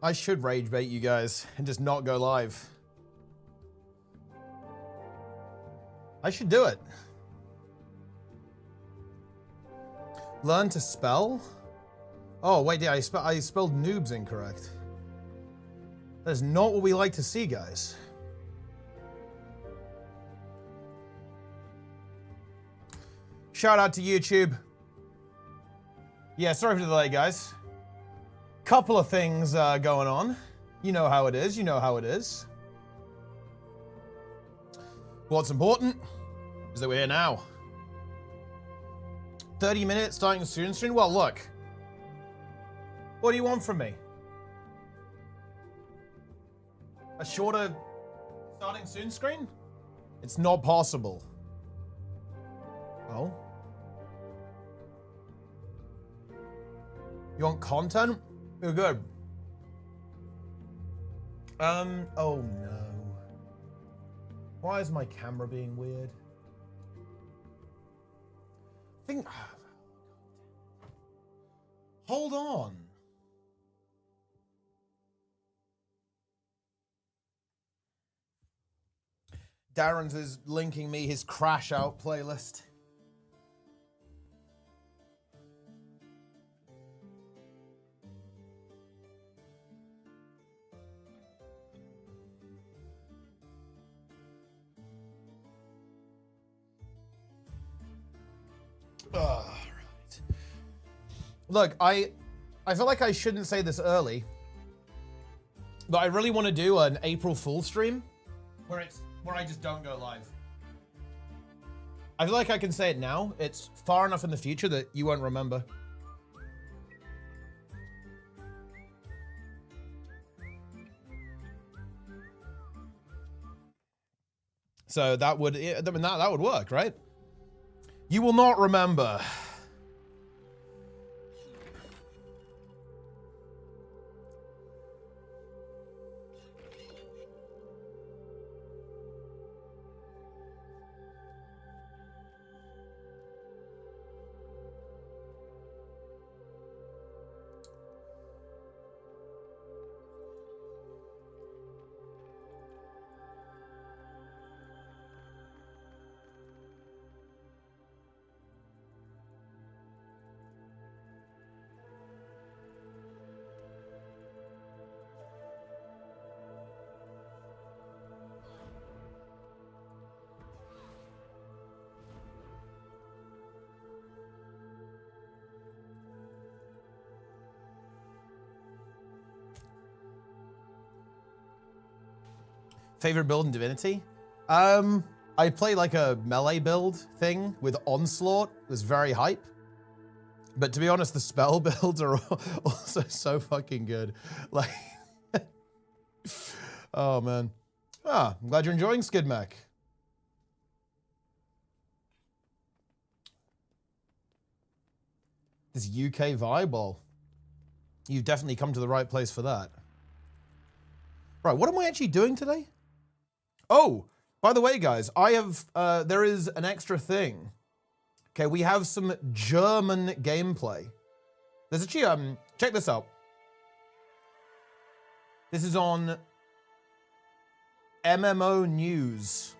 I should rage bait you guys and just not go live. I should do it. Learn to spell? Oh, wait, yeah, I spelled noobs incorrect. That is not what we like to see, guys. Shout out to YouTube. Yeah, sorry for the delay, guys. Couple of things going on. You know how it is, you know how it is. What's important is that we're here now. 30 minutes starting soon stream? Well, look. What do you want from me? A shorter starting soon screen? It's not possible. Oh? You want content? You're good. Oh no. Why is my camera being weird? Hold on. Darren's is linking me his Crash Out playlist. Right. Look, I feel like I shouldn't say this early, but I really want to do an April Fool stream where I just don't go live. I feel like I can say it now. It's far enough in the future that you won't remember. So that would, I mean, that would work, right? You will not remember. Favorite build in Divinity? I play like a melee build thing with Onslaught. It was very hype. But to be honest, the spell builds are also so fucking good. Like, oh man. Ah, I'm glad you're enjoying Skidmac. This UK vibe, you've definitely come to the right place for that. Right, what am I actually doing today? Oh, by the way, guys, I have, there is an extra thing. Okay, we have some German gameplay. There's actually, check this out. This is on MMO News.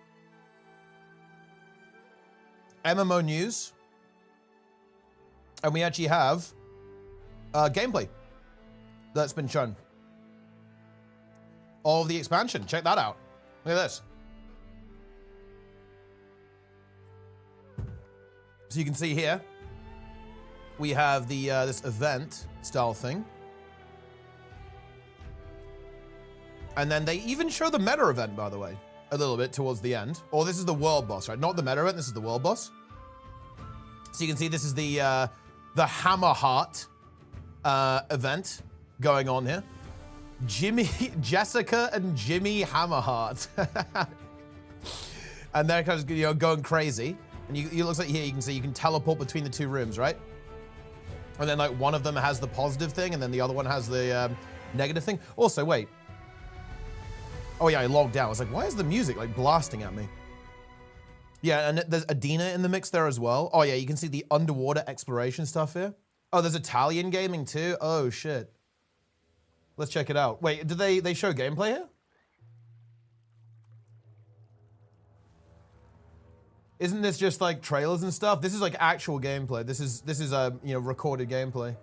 MMO News. And we actually have gameplay that's been shown. All of the expansion, check that out. Look at this. So you can see here, we have the this event style thing. And then they even show the meta event, by the way, a little bit towards the end. Or this is the world boss, right? Not the meta event, this is the world boss. So you can see this is the Hammerheart event going on here. Jessica and Jimmy Hammerheart. And they're kind of going crazy. And it looks like here you can see you can teleport between the two rooms, right? And then like one of them has the positive thing and then the other one has the negative thing. Also, wait. Oh yeah, I logged out. I was like, why is the music like blasting at me? Yeah, and there's Adina in the mix there as well. Oh yeah, you can see the underwater exploration stuff here. Oh, there's Italian gaming too. Oh shit. Let's check it out. Wait, did they show gameplay here? Isn't this just like trailers and stuff? This is like actual gameplay. This is you know, recorded gameplay.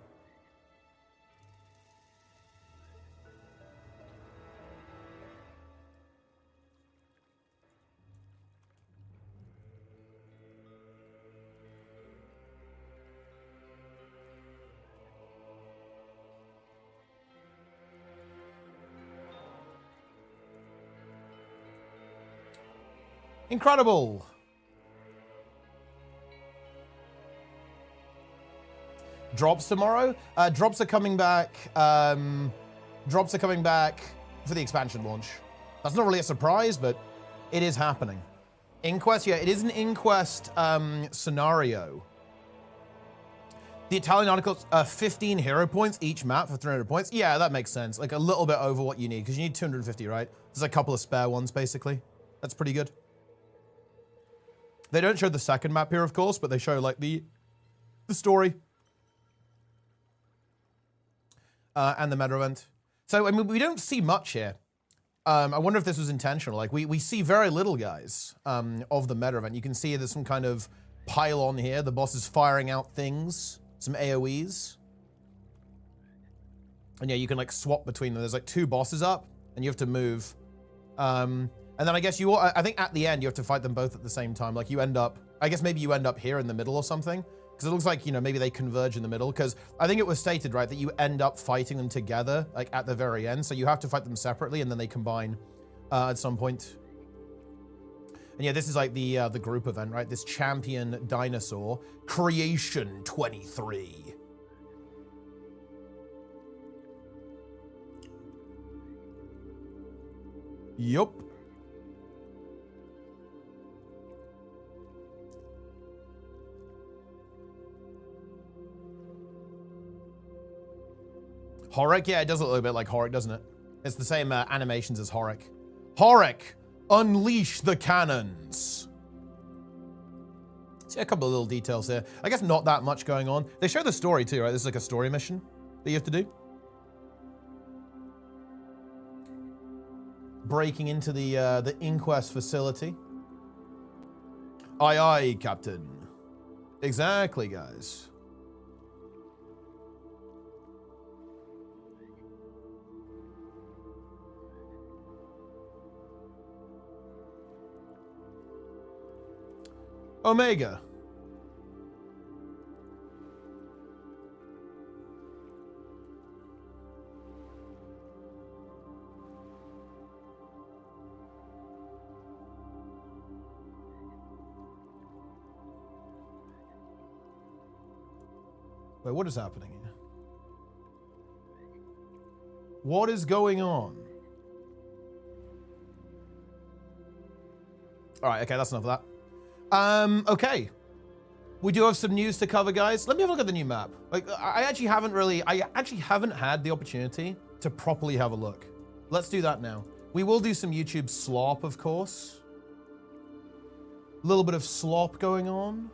Incredible. Drops tomorrow? Drops are coming back. Drops are coming back for the expansion launch. That's not really a surprise, but it is happening. Inquest, yeah, it is an Inquest scenario. The Italian articles, 15 hero points each map for 300 points. Yeah, that makes sense. Like a little bit over what you need, because you need 250, right? There's a couple of spare ones, basically. That's pretty good. They don't show the second map here, of course, but they show like the story. And the meta event. So, I mean, we don't see much here. I wonder if this was intentional. Like, we see very little, guys, of the meta event. You can see there's some kind of pylon here. The boss is firing out things, some AoEs. And yeah, you can, like, swap between them. There's, like, 2 bosses up, and you have to move. And then I guess I think at the end, you have to fight them both at the same time. Like, you end up, I guess maybe you end up here in the middle or something. Because it looks like, you know, maybe they converge in the middle. Because I think it was stated, right, that you end up fighting them together, like, at the very end. So you have to fight them separately, and then they combine at some point. And yeah, this is like the group event, right? This champion dinosaur. Creation 23. Yup. Horic? Yeah, it does look a little bit like Horic, doesn't it? It's the same animations as Horic. Horic, unleash the cannons. See a couple of little details here. I guess not that much going on. They show the story too, right? This is like a story mission that you have to do. Breaking into the Inquest facility. Aye, aye, Captain. Exactly, guys. Omega. Wait, what is happening here? What is going on? All right, okay, that's enough of that. Okay. We do have some news to cover, guys. Let me have a look at the new map. Like, I actually haven't had the opportunity to properly have a look. Let's do that now. We will do some YouTube slop, of course. A little bit of slop going on.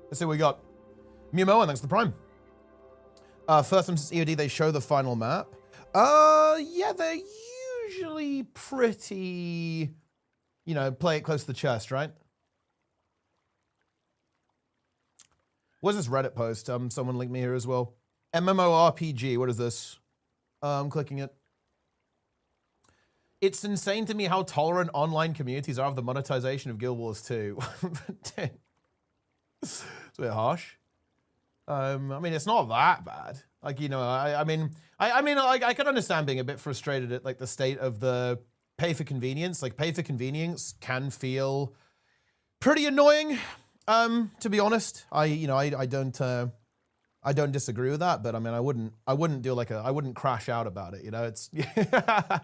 Let's see what we got. Mumo, and thanks for the Prime. First time since EOD, they show the final map. Yeah, they're usually pretty, you know, play it close to the chest, right? What's this Reddit post? Someone linked me here as well. MMORPG, what is this? I'm clicking it. It's insane to me how tolerant online communities are of the monetization of Guild Wars 2. It's a bit harsh. I mean, it's not that bad. Like, you know, I mean, I can understand being a bit frustrated at like the state of the pay for convenience. Like, pay for convenience can feel pretty annoying. To be honest, I don't disagree with that. But I mean, I wouldn't do like I wouldn't crash out about it. You know, it's yeah,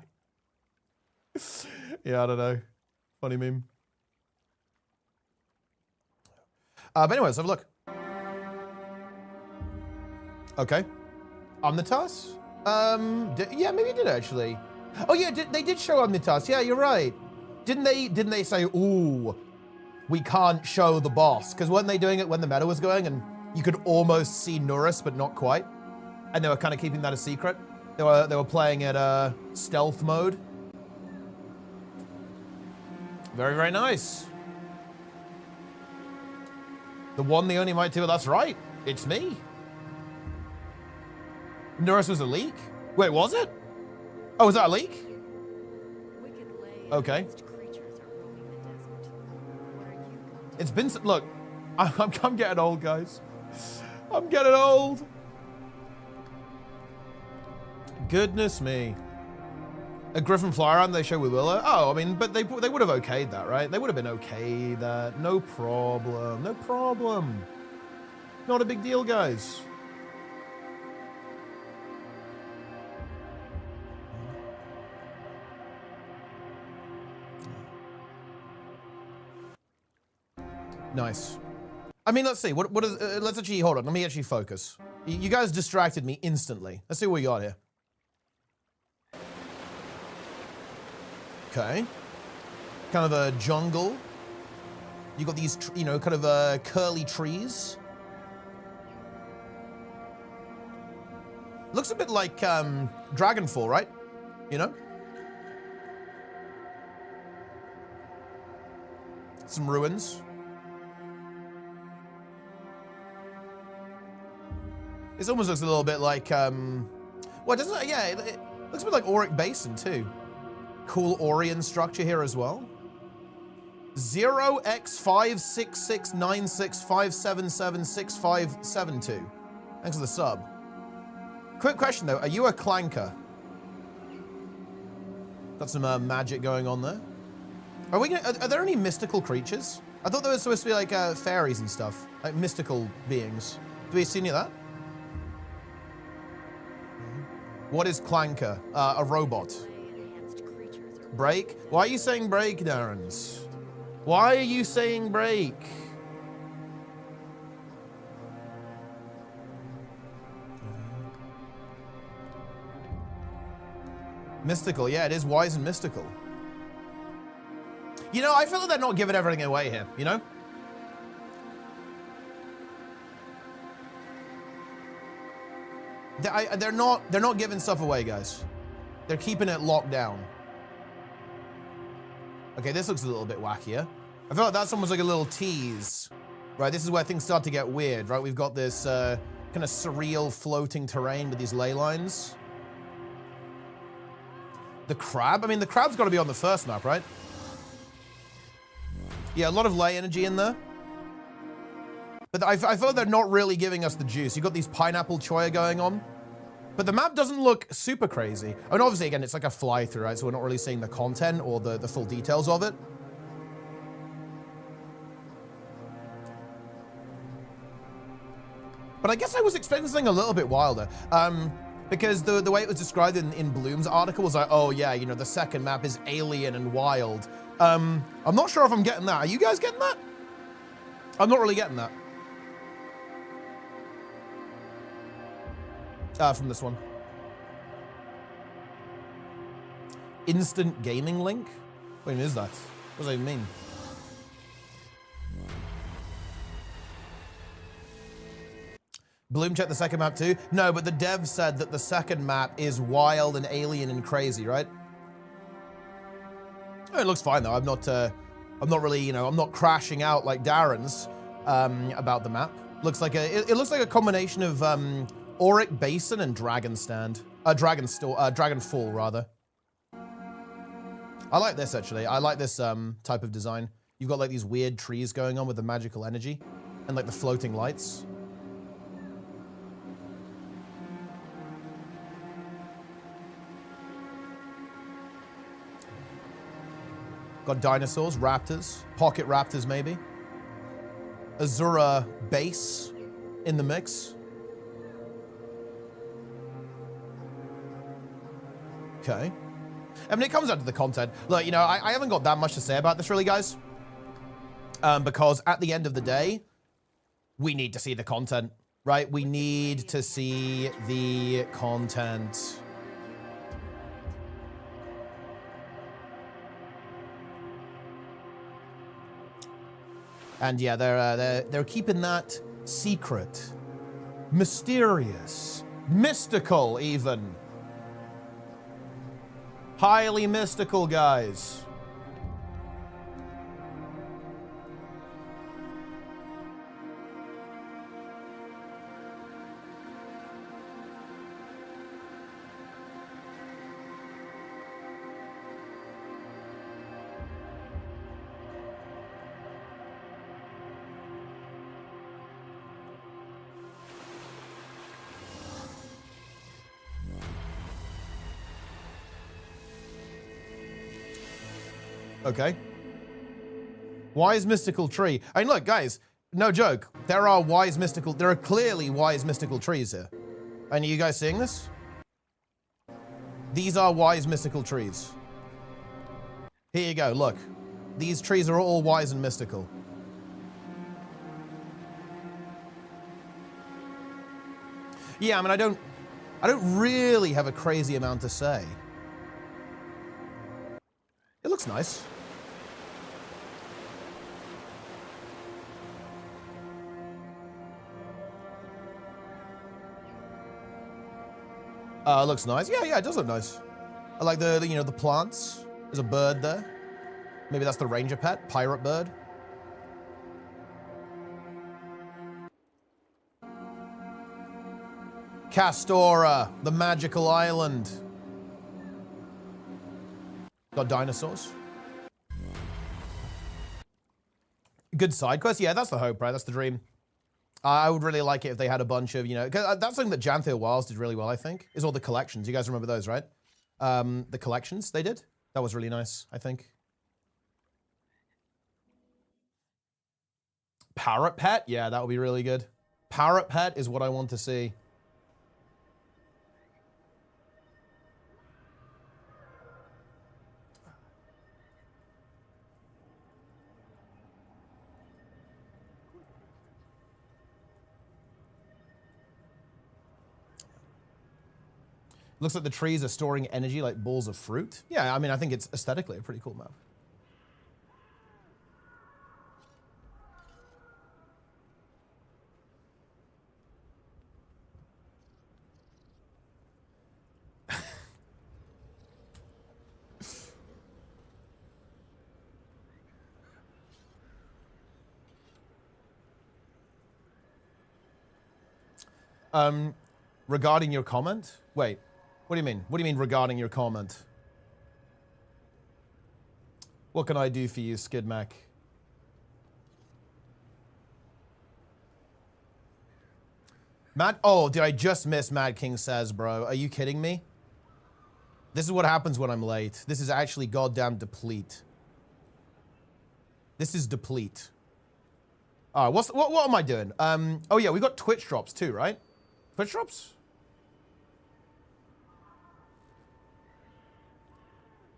I don't know. Funny meme. But anyways, have a look. Okay. Omnitas? Yeah, maybe it did actually. Oh yeah, they did show Omnitas. Yeah, you're right. Didn't they say, ooh, we can't show the boss? Because weren't they doing it when the meta was going and you could almost see Norris, but not quite? And they were kind of keeping that a secret. They were playing it stealth mode. Very, very nice. The one, the only MightyTeapot, that's right. It's me. Norris was a leak? Wait, was it? Oh, was that a leak? Okay. It's been, look, I'm getting old, guys. I'm getting old. Goodness me. A Griffin Flyer on they show with Willow. Oh, I mean, but they would have okayed that, right? They would have been okay that. No problem. No problem. Not a big deal, guys. Nice. I mean, let's see. What is? Let's actually hold on. Let me actually focus. You guys distracted me instantly. Let's see what we got here. Okay. Kind of a jungle. You got these, you know, kind of curly trees. Looks a bit like Dragonfall, right? You know? Some ruins. This almost looks a little bit like, well, doesn't it? Yeah, it looks a bit like Auric Basin too. Cool Orion structure here as well. 0x56696577572. Thanks for the sub. Quick question though, are you a clanker? Got some magic going on there. Are there any mystical creatures? I thought there was supposed to be like fairies and stuff, like mystical beings. Do we see any of that? What is clanker? A robot. Break? Why are you saying break, Darrens? Why are you saying break? Mystical, yeah, it is wise and mystical. You know, I feel like they're not giving everything away here, you know? They're not giving stuff away, guys. They're keeping it locked down. Okay, this looks a little bit wackier. I feel like that's almost like a little tease, right? This is where things start to get weird, right? We've got this kind of surreal floating terrain with these ley lines. The crab? I mean, the crab's got to be on the first map, right? Yeah, a lot of ley energy in there. But I feel like they're not really giving us the juice. You've got these pineapple choya going on. But the map doesn't look super crazy. And obviously, again, it's like a fly-through, right? So we're not really seeing the content or the full details of it. But I guess I was expecting something a little bit wilder. Because the way it was described in Bloom's article was like, oh yeah, you know, the second map is alien and wild. I'm not sure if I'm getting that. Are you guys getting that? I'm not really getting that. From this one. Instant gaming link? What is that? What does that even mean? Bloom checked the second map too? No, but the dev said that the second map is wild and alien and crazy, right? Oh, it looks fine though. I'm not really, you know, I'm not crashing out like Darren's about the map. Looks like it looks like a combination of Auric Basin and Dragonfall rather. I like this actually. I like this type of design. You've got like these weird trees going on with the magical energy and like the floating lights. Got dinosaurs, raptors, pocket raptors maybe. Azura base in the mix. Okay. I mean, it comes down to the content. Look, you know, I haven't got that much to say about this really, guys. Because at the end of the day, we need to see the content, right? We need to see the content. And yeah, they're keeping that secret, mysterious, mystical even. Highly mystical, guys. Okay. Wise mystical tree. I mean, look, guys, no joke. There are clearly wise mystical trees here. And are you guys seeing this? These are wise mystical trees. Here you go, look. These trees are all wise and mystical. Yeah, I mean, I don't really have a crazy amount to say. It looks nice. It looks nice. Yeah, it does look nice. I like the you know, the plants. There's a bird there. Maybe that's the ranger pet, pirate bird. Castora, the magical island. Got dinosaurs. Good side quest. Yeah, that's the hope, right? That's the dream. I would really like it if they had a bunch of, you know, cause that's something that Janthir Wilds did really well, I think, is all the collections. You guys remember those, right? The collections they did. That was really nice, I think. Parrot pet? Yeah, that would be really good. Parrot pet is what I want to see. Looks like the trees are storing energy like balls of fruit. Yeah, I mean, I think it's aesthetically a pretty cool map. Regarding your comment? Wait, what do you mean? What do you mean regarding your comment? What can I do for you, Skidmac? Oh, did I just miss Mad King Says, bro? Are you kidding me? This is what happens when I'm late. This is actually goddamn deplete. This is deplete. All right, what am I doing? Oh yeah, we got Twitch drops too, right? Twitch drops?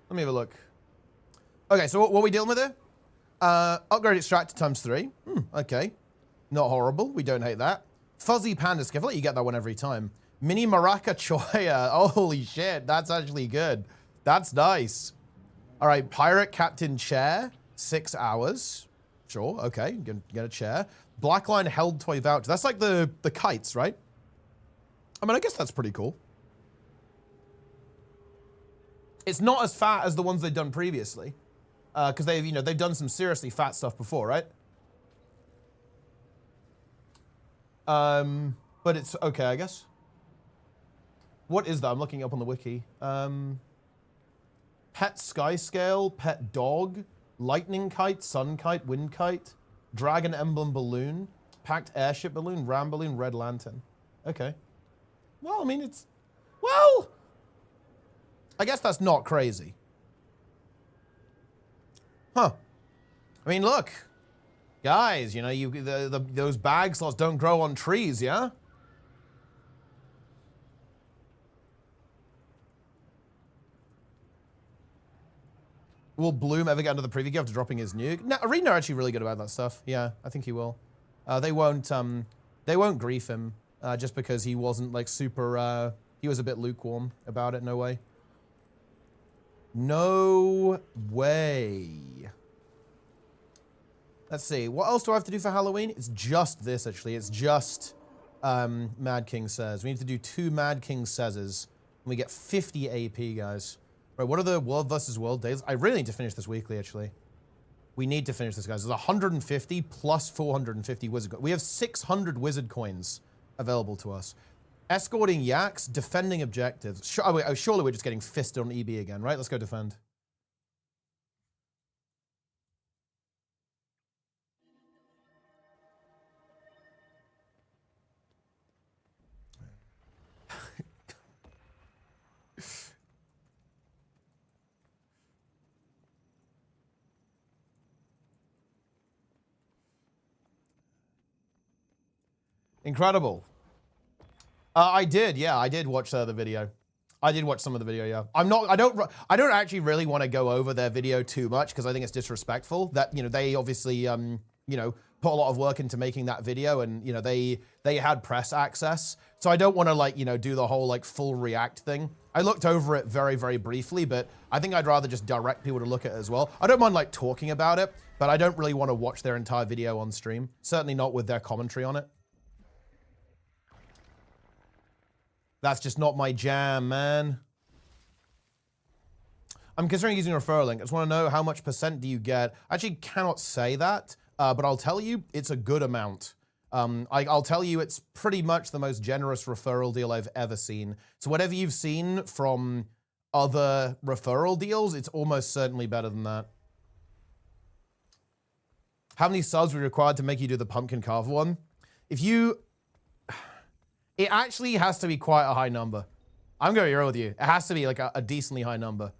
Let me have a look. Okay, so what are we dealing with here? Upgrade extractor ×3. Okay. Not horrible. We don't hate that. Fuzzy Panda Skiff. I'll let you get that one every time. Mini Maraca Choya. Oh, holy shit. That's actually good. That's nice. All right. Pirate Captain Chair. 6 hours. Sure. Okay. Get a chair. Blackline Held Toy Voucher. That's like the kites, right? I mean, I guess that's pretty cool. It's not as fat as the ones they've done previously. Because they've done some seriously fat stuff before, right? But it's okay, I guess. What is that? I'm looking up on the wiki. Pet Sky Scale, Pet Dog, Lightning Kite, Sun Kite, Wind Kite, Dragon Emblem Balloon, Packed Airship Balloon, Ram Balloon, Red Lantern. Okay. Well, I mean, well, I guess that's not crazy. Huh. I mean, look. Guys, you know, those bag slots don't grow on trees, yeah? Will Bloom ever get under the preview gift after dropping his nuke? No, Arena are actually really good about that stuff. Yeah, I think he will. They won't grief him just because he wasn't like super, he was a bit lukewarm about it. No way. No way. Let's see. What else do I have to do for Halloween? It's just this, actually. It's just Mad King Says. We need to do 2 Mad King Says. And we get 50 AP, guys. Right, what are the World versus World days? I really need to finish this weekly, actually. We need to finish this, guys. There's 150 plus 450 wizard coins. We have 600 wizard coins available to us. Escorting yaks, defending objectives. Surely we're just getting fisted on EB again, right? Let's go defend. Incredible. I did, yeah, I did watch the video. I did watch some of the video, yeah. I don't actually really want to go over their video too much because I think it's disrespectful that, you know, they obviously, you know, put a lot of work into making that video and, you know, they had press access. So I don't want to like, you know, do the whole like full react thing. I looked over it very, very briefly, but I think I'd rather just direct people to look at it as well. I don't mind like talking about it, but I don't really want to watch their entire video on stream. Certainly not with their commentary on it. That's just not my jam, man. I'm considering using a referral link. I just want to know how much % do you get? I actually cannot say that, but I'll tell you it's a good amount. I'll tell you it's pretty much the most generous referral deal I've ever seen. So whatever you've seen from other referral deals, it's almost certainly better than that. How many subs were required to make you do the pumpkin carver one? If you... It actually has to be quite a high number. I'm going to be real with you. It has to be like a decently high number.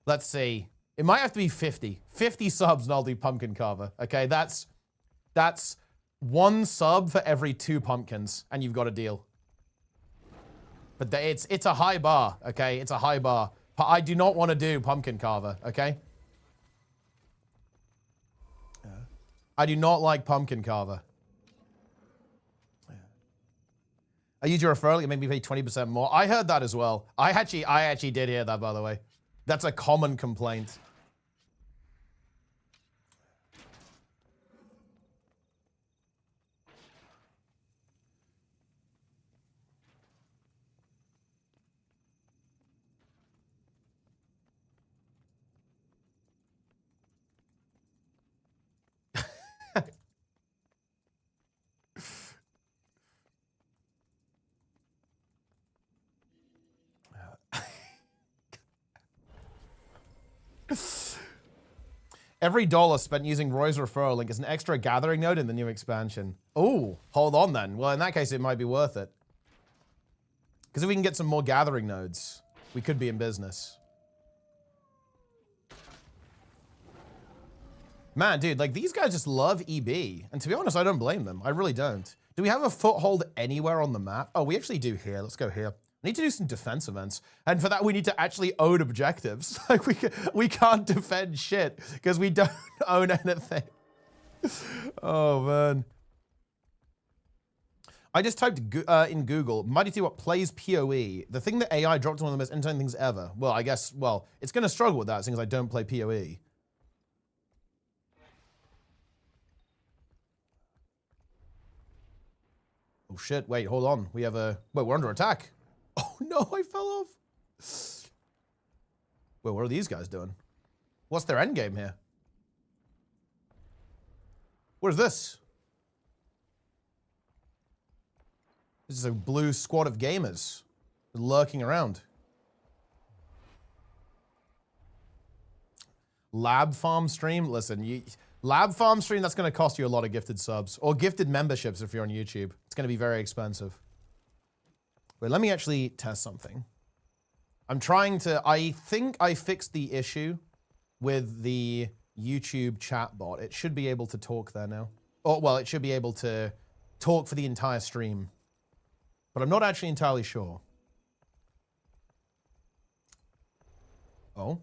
Let's see. It might have to be 50. 50 subs and I'll do pumpkin carver. Okay, that's 1 sub for every 2 pumpkins and you've got a deal. But it's a high bar, okay? It's a high bar. But I do not want to do pumpkin carver, okay? I do not like pumpkin carver. I use your referral, it made me pay 20% more. I heard that as well. I actually did hear that, by the way. That's a common complaint. Every dollar spent using Roy's referral link is an extra gathering node in the new expansion. Oh, hold on then. Well, in that case, it might be worth it. Because if we can get some more gathering nodes, we could be in business. Man, dude, like these guys just love EB. And to be honest, I don't blame them. I really don't. Do we have a foothold anywhere on the map? Oh, we actually do here. Let's go here. We need to do some defense events. And for that, we need to actually own objectives. Like we can't defend shit because we don't own anything. Oh, man. I just typed in Google, MightyTeapot plays PoE. The thing that AI dropped one of the most entertaining things ever. Well, I guess, well, it's going to struggle with that since I don't play PoE. Oh, shit. Wait, hold on. We have a... Wait, we're under attack. Oh, no, I fell off. Wait, what are these guys doing? What's their end game here? What is this? This is a blue squad of gamers lurking around. Lab farm stream? Listen, lab farm stream, that's going to cost you a lot of gifted subs. Or gifted memberships if you're on YouTube. It's going to be very expensive. Wait, let me actually test something. I'm trying to... I think I fixed the issue with the YouTube chat bot. It should be able to talk there now. Oh, well, it should be able to talk for the entire stream. But I'm not actually entirely sure. Oh.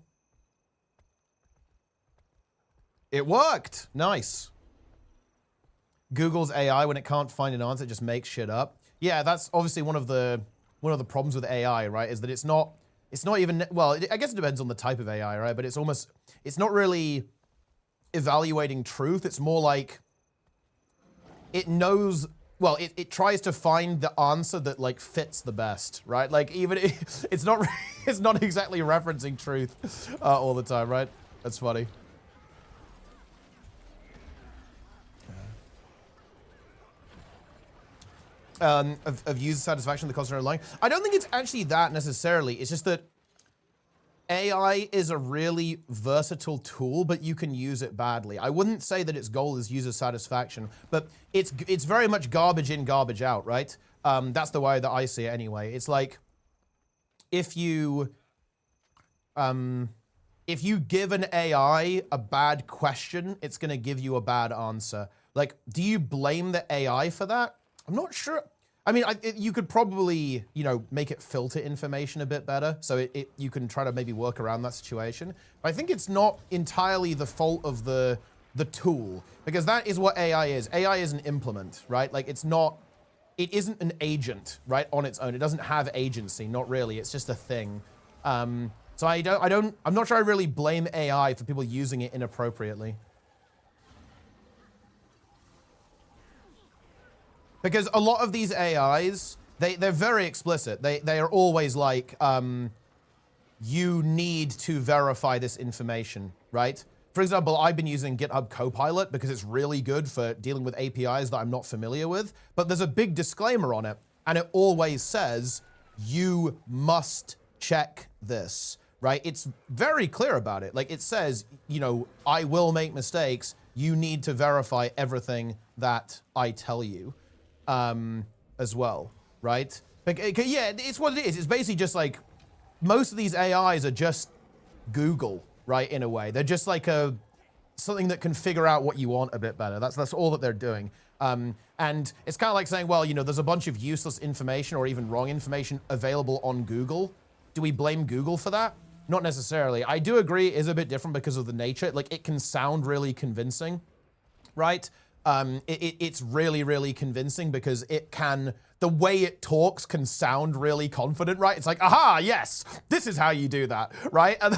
It worked! Nice. Google's AI, when it can't find an answer, it just makes shit up. Yeah, that's obviously one of the problems with AI, right? Is that it's not even, well, I guess it depends on the type of AI, right? But it's not really evaluating truth. It's more like it knows, well, it tries to find the answer that like fits the best, right? Like even it's not it's not exactly referencing truth all the time, right? That's funny. Of user satisfaction, the customer line. I don't think it's actually that necessarily. It's just that AI is a really versatile tool, but you can use it badly. I wouldn't say that its goal is user satisfaction, but it's very much garbage in, garbage out, right? That's the way that I see it anyway. It's like if you give an AI a bad question, it's going to give you a bad answer. Like, do you blame the AI for that? I'm not sure. I mean, you could probably, you know, make it filter information a bit better, so you can try to maybe work around that situation. But I think it's not entirely the fault of the tool, because that is what AI is. AI is an implement, right? Like, it isn't an agent, right, on its own. It doesn't have agency, not really. It's just a thing. So I'm not sure I really blame AI for people using it inappropriately. Because a lot of these AIs, they're very explicit. They are always like, you need to verify this information, right? For example, I've been using GitHub Copilot because it's really good for dealing with APIs that I'm not familiar with, but there's a big disclaimer on it, and it always says, you must check this, right? It's very clear about it. Like it says, you know, I will make mistakes. You need to verify everything that I tell you. As well, right? Yeah, it's what it is. It's basically just like most of these AIs are just Google, right? In a way, they're just like something that can figure out what you want a bit better. That's all that they're doing. And it's kind of like saying, well, you know, there's a bunch of useless information or even wrong information available on Google. Do we blame Google for that? Not necessarily. I do agree it is a bit different because of the nature. Like it can sound really convincing, right? It's really, really convincing because the way it talks can sound really confident, right? It's like, aha, yes, this is how you do that, right? And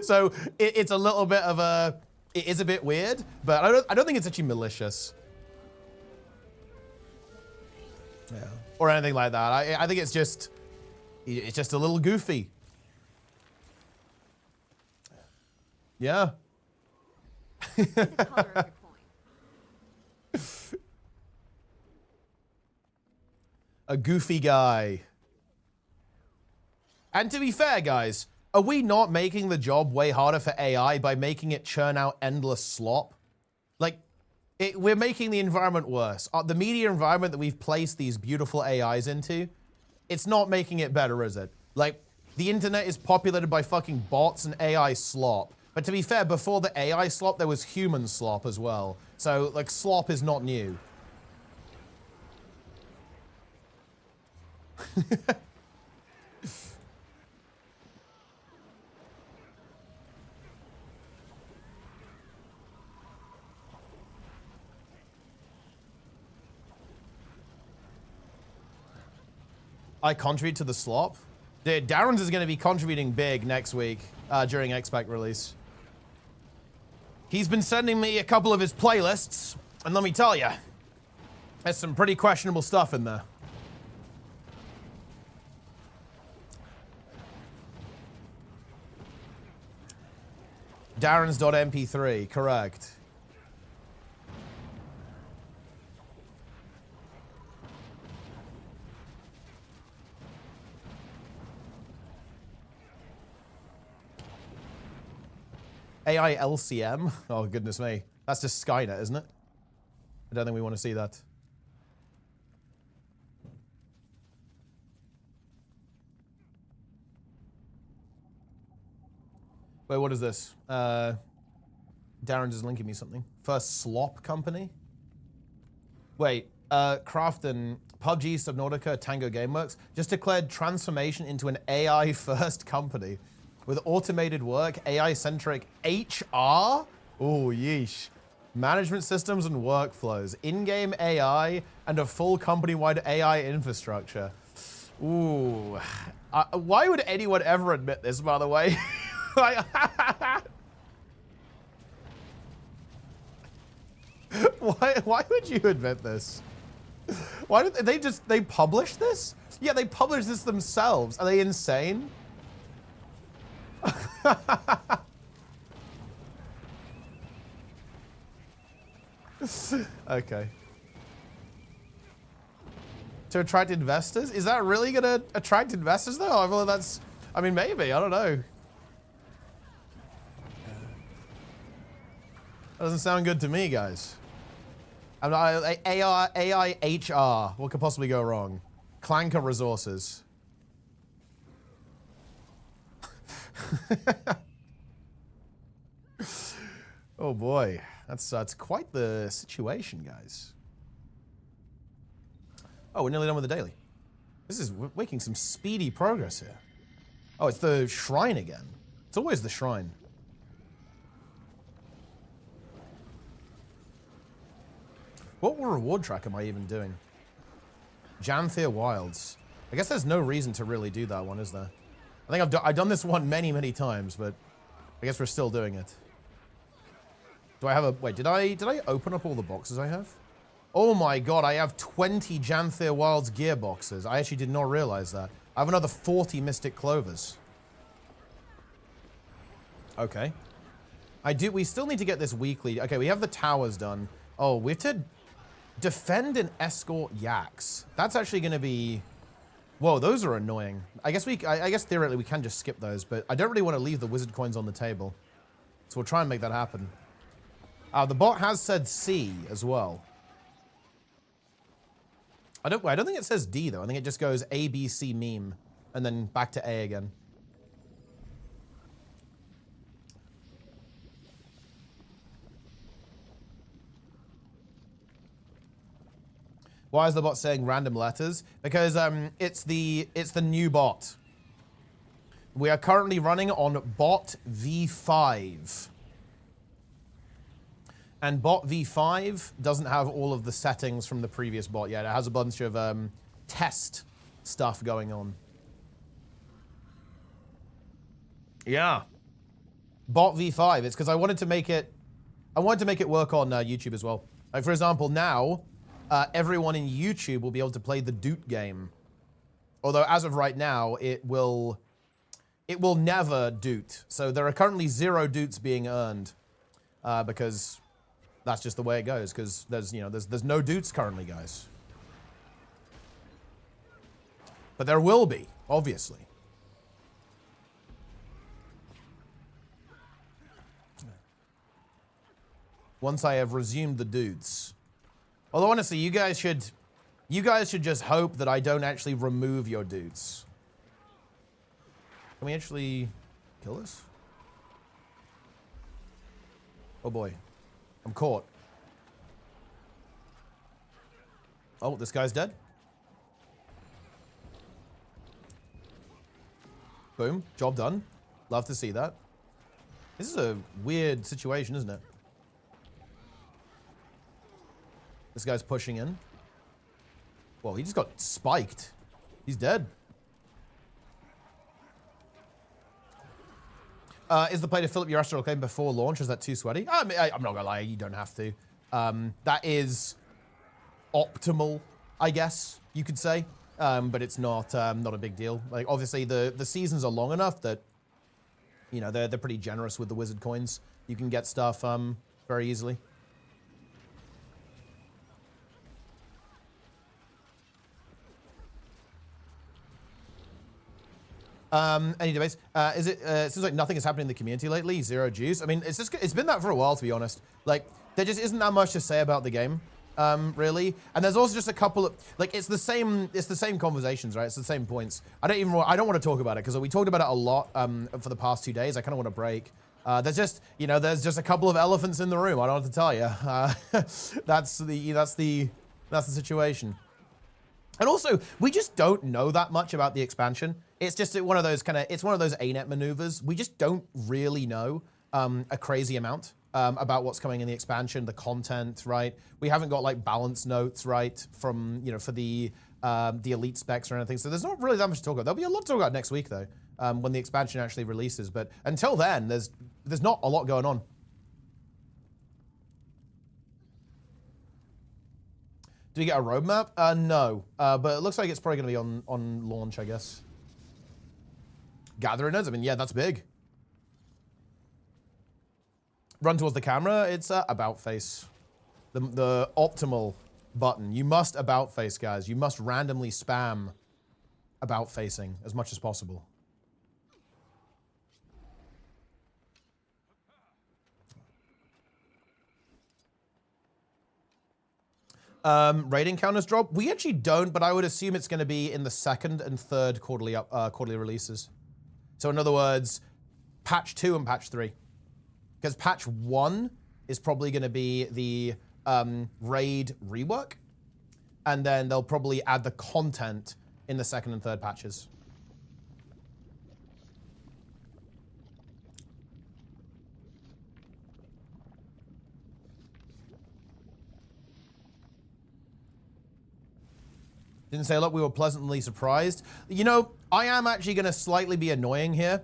so it's a little bit of it is a bit weird, but I don't think it's actually malicious. Yeah. Or anything like that. I think it's just a little goofy. Yeah. A goofy guy. And to be fair, guys, are we not making the job way harder for AI by making it churn out endless slop? Like, we're making the environment worse. The media environment that we've placed these beautiful AIs into, it's not making it better, is it? Like, the internet is populated by fucking bots and AI slop. But to be fair, before the AI slop, there was human slop as well. So, like, slop is not new. I contribute to the slop? Dude, Darren's is going to be contributing big next week during XPAC release. He's been sending me a couple of his playlists, and let me tell you, there's some pretty questionable stuff in there. Darren's.mp3, correct. AI LCM? Oh, goodness me. That's just Skynet, isn't it? I don't think we want to see that. Wait, what is this? Darren just linking me something. First slop company? Wait, Crafton, PUBG, Subnautica, Tango Gameworks just declared transformation into an AI-first company with automated work, AI-centric HR? Oh, yeesh. Management systems and workflows, in-game AI, and a full company-wide AI infrastructure. Ooh. Why would anyone ever admit this, by the way? Why would you admit this? Why did they publish this? Yeah, they published this themselves. Are they insane? Okay. To attract investors? Is that really gonna attract investors though? I feel like that's, I mean, maybe, I don't know. That doesn't sound good to me, guys. I'm not, AI HR, what could possibly go wrong? Clanker resources. Oh boy, that's quite the situation, guys. Oh, we're nearly done with the daily. We're making some speedy progress here. Oh, it's the shrine again. It's always the shrine. What reward track am I even doing? Janthir Wilds. I guess there's no reason to really do that one, is there? I think I've done this one many times, but I guess we're still doing it. Do I have a... Wait, did I open up all the boxes I have? Oh my god, I have 20 Janthir Wilds gear boxes. I actually did not realize that. I have another 40 Mystic Clovers. Okay. We still need to get this weekly. Okay, we have the towers done. Oh, we have to defend and escort yaks. That's actually going to be... Whoa, those are annoying. I guess theoretically we can just skip those, but I don't really want to leave the wizard coins on the table. So we'll try and make that happen. The bot has said C as well. I don't think it says D though. I think it just goes A, B, C, meme, and then back to A again. Why is the bot saying random letters? Because it's the new bot. We are currently running on bot V5. And bot V5 doesn't have all of the settings from the previous bot yet. It has a bunch of test stuff going on. Yeah. Bot V5. It's because I wanted to make it work on YouTube as well. Like, for example, now everyone in YouTube will be able to play the Doot game. Although as of right now, it will never doot. So there are currently 0 doots being earned because that's just the way it goes. Because there's no doots currently, guys. But there will be, obviously. Once I have resumed the doots. Although honestly, you guys should just hope that I don't actually remove your doots. Can we actually kill this? Oh boy. I'm caught. Oh, this guy's dead. Boom. Job done. Love to see that. This is a weird situation, isn't it? This guy's pushing in. Well, he just got spiked. He's dead. Is the play to fill up your astral claim before launch? Is that too sweaty? I'm not gonna lie, you don't have to. That is optimal, I guess you could say, but it's not a big deal. Like, obviously the seasons are long enough that they're pretty generous with the wizard coins. You can get stuff very easily. Any debates? It seems like nothing has happened in the community lately. 0 juice. I mean, it's been that for a while, to be honest. Like, there just isn't that much to say about the game, really. And there's also just a couple of, like, it's the same conversations, right? It's the same points. I don't want to talk about it because we talked about it a lot for the past 2 days. I kind of want to break. There's just, there's just a couple of elephants in the room. I don't have to tell you. That's the situation. And also, we just don't know that much about the expansion. It's just one of those ArenaNet maneuvers. We just don't really know a crazy amount about what's coming in the expansion, the content, right? We haven't got like balance notes, right, from for the elite specs or anything. So there's not really that much to talk about. There'll be a lot to talk about next week though, when the expansion actually releases. But until then, there's not a lot going on. Do we get a roadmap? No. But it looks like it's probably going to be on launch, I guess. Gathering nodes? I mean, yeah, that's big. Run towards the camera. It's about face. The optimal button. You must about face, guys. You must randomly spam about facing as much as possible. Rating counters drop? We actually don't, but I would assume it's going to be in the second and third quarterly releases. So in other words, patch 2 and patch 3. Because patch 1 is probably going to be the raid rework, and then they'll probably add the content in the second and third patches. Didn't say, look, we were pleasantly surprised. You know, I am actually going to slightly be annoying here.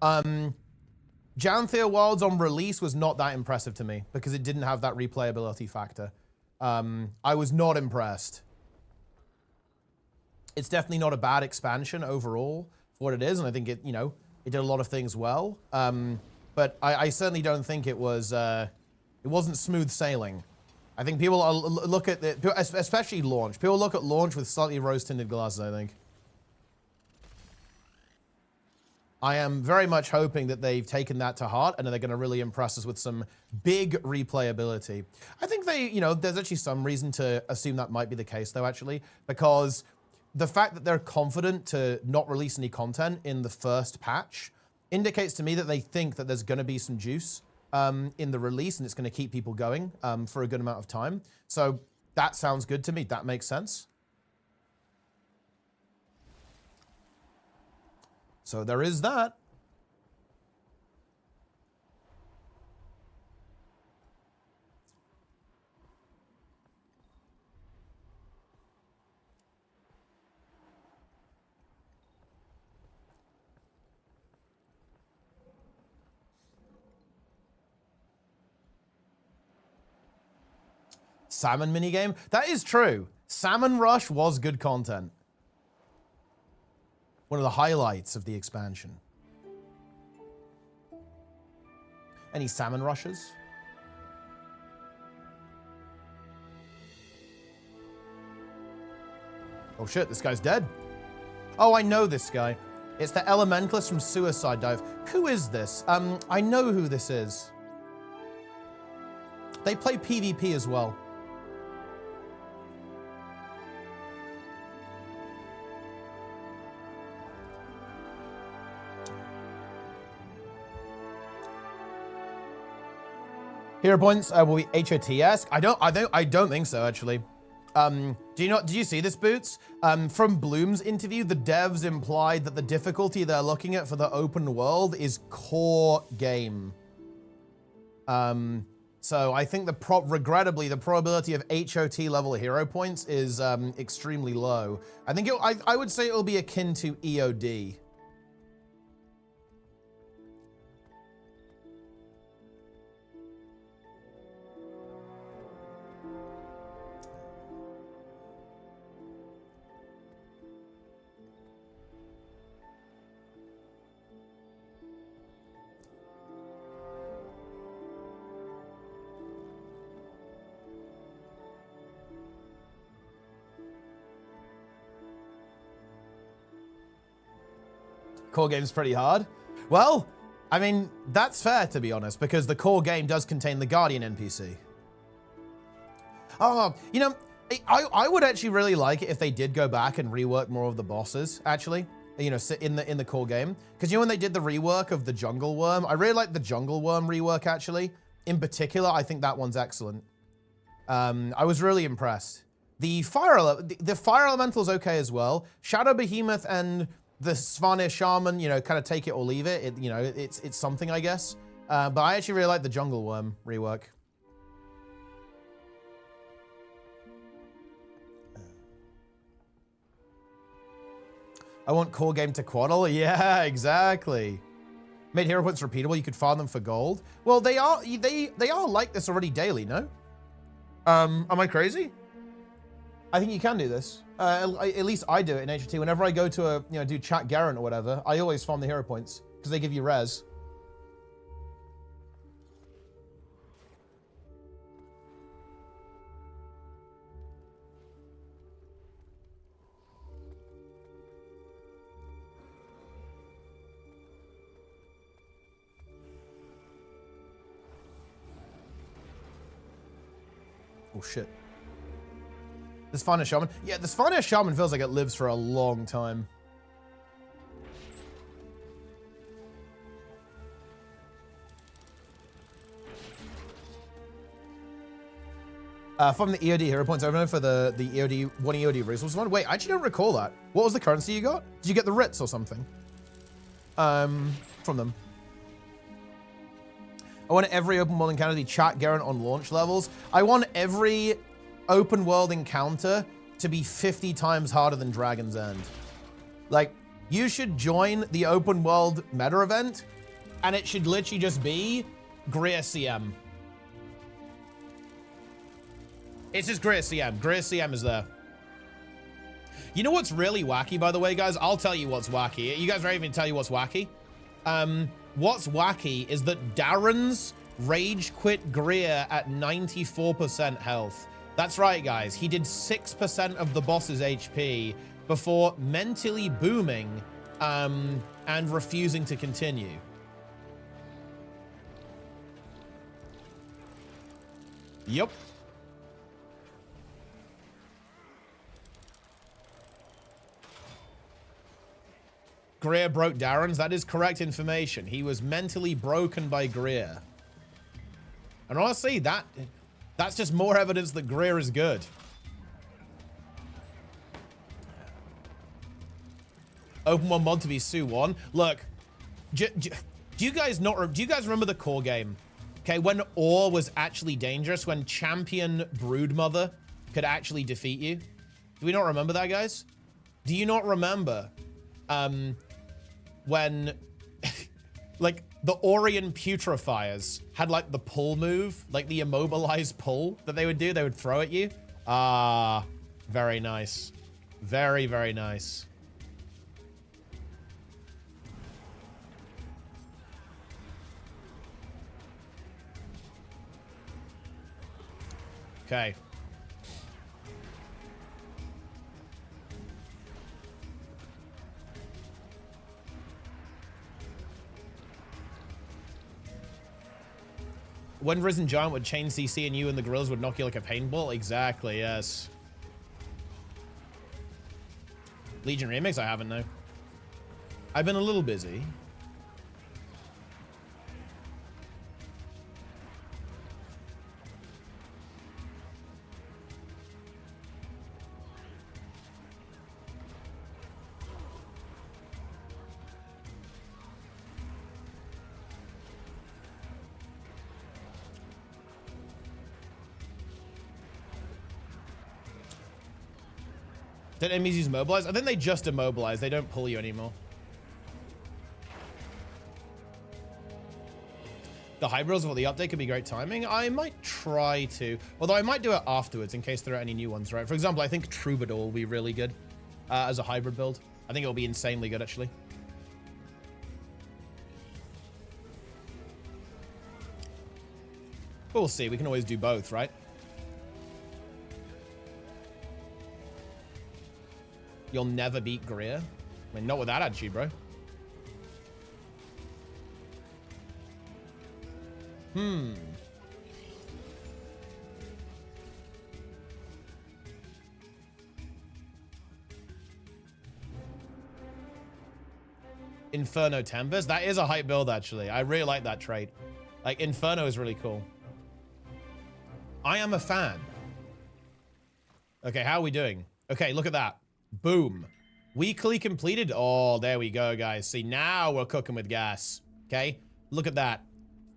Janthea Wilds on release was not that impressive to me because it didn't have that replayability factor. I was not impressed. It's definitely not a bad expansion overall for what it is, and I think it, you know, it did a lot of things well. But I certainly don't think it was, it wasn't smooth sailing. I think people look at it, especially launch. People look at launch with slightly rose-tinted glasses, I think. I am very much hoping that they've taken that to heart and they're going to really impress us with some big replayability. I think they, you know, there's actually some reason to assume that might be the case, though, actually, because the fact that they're confident to not release any content in the first patch indicates to me that they think that there's going to be some juice in the release, and it's going to keep people going for a good amount of time. So that sounds good to me. That makes sense. So there is that. Salmon minigame? That is true. Salmon Rush was good content. One of the highlights of the expansion. Any salmon rushes? Oh shit, this guy's dead. Oh, I know this guy. It's the Elementalist from Suicide Dive. Who is this? I know who this is. They play PvP as well. Hero points will be HOTS. I don't think so, actually. Did you see this, Boots? From Bloom's interview, the devs implied that the difficulty they're looking at for the open world is core game. So I think regrettably, the probability of HOT level hero points is extremely low. I think I would say it'll be akin to EOD. Core game's pretty hard. Well, I mean, that's fair, to be honest, because the core game does contain the Guardian NPC. Oh, you know, I would actually really like it if they did go back and rework more of the bosses, actually, you know, in the core game. Because, you know, when they did the rework of the Jungle Worm, I really like the Jungle Worm rework, actually. In particular, I think that one's excellent. I was really impressed. The fire elemental's okay as well. Shadow Behemoth and the Svanir Shaman, you know, kind of take it or leave it. You know, it's something, I guess. But I actually really like the Jungle Worm rework. I want core game to quaddle. Yeah, exactly. Made hero points repeatable. You could farm them for gold. Well, they are like this already daily, no? Am I crazy? I think you can do this. At least I do it in HT. Whenever I go to do chat Garant or whatever, I always farm the hero points because they give you res. Oh shit. This Finest Shaman? Yeah, this Finest Shaman feels like it lives for a long time. From the EOD hero points over for the EOD, one EOD resource one. Wait, I actually don't recall that. What was the currency you got? Did you get the writs or something? From them. I want every open world encounter to be chat Garant on launch levels. I want every open world encounter to be 50 times harder than Dragon's End. Like, you should join the open world meta event, and it should literally just be Greer CM. It's just Greer CM. Greer CM is there. You know what's really wacky, by the way, guys? I'll tell you what's wacky. You guys ready for me to tell you what's wacky? What's wacky is that Darren's rage quit Greer at 94% health. That's right, guys. He did 6% of the boss's HP before mentally booming and refusing to continue. Yep. Greer broke Darren's. That is correct information. He was mentally broken by Greer. And honestly, that's just more evidence that Greer is good. Open one mod to be Sue 1. Look, do you guys remember the core game? Okay, when Ore was actually dangerous, when Champion Broodmother could actually defeat you. Do we not remember that, guys? Do you not remember when like the Orion Putrefiers had like the pull move, like the immobilized pull that they would do? They would throw at you. Ah, very nice. Very, very nice. Okay. When Risen Giant would chain CC and you and the gorillas would knock you like a paintball? Exactly, yes. Legion Remix? I haven't, no. I've been a little busy. Did enemies use mobilize? I think they just immobilize. They don't pull you anymore. The hybrids for the update could be great timing. I might try to. Although I might do it afterwards in case there are any new ones, right? For example, I think Troubadour will be really good as a hybrid build. I think it'll be insanely good, actually. But we'll see. We can always do both, right? You'll never beat Greer. I mean, not with that attitude, bro. Inferno Tempest. That is a hype build, actually. I really like that trait. Like, Inferno is really cool. I am a fan. Okay, how are we doing? Okay, look at that. Boom. Weekly completed. Oh, there we go, guys. See, now we're cooking with gas. Okay, look at that.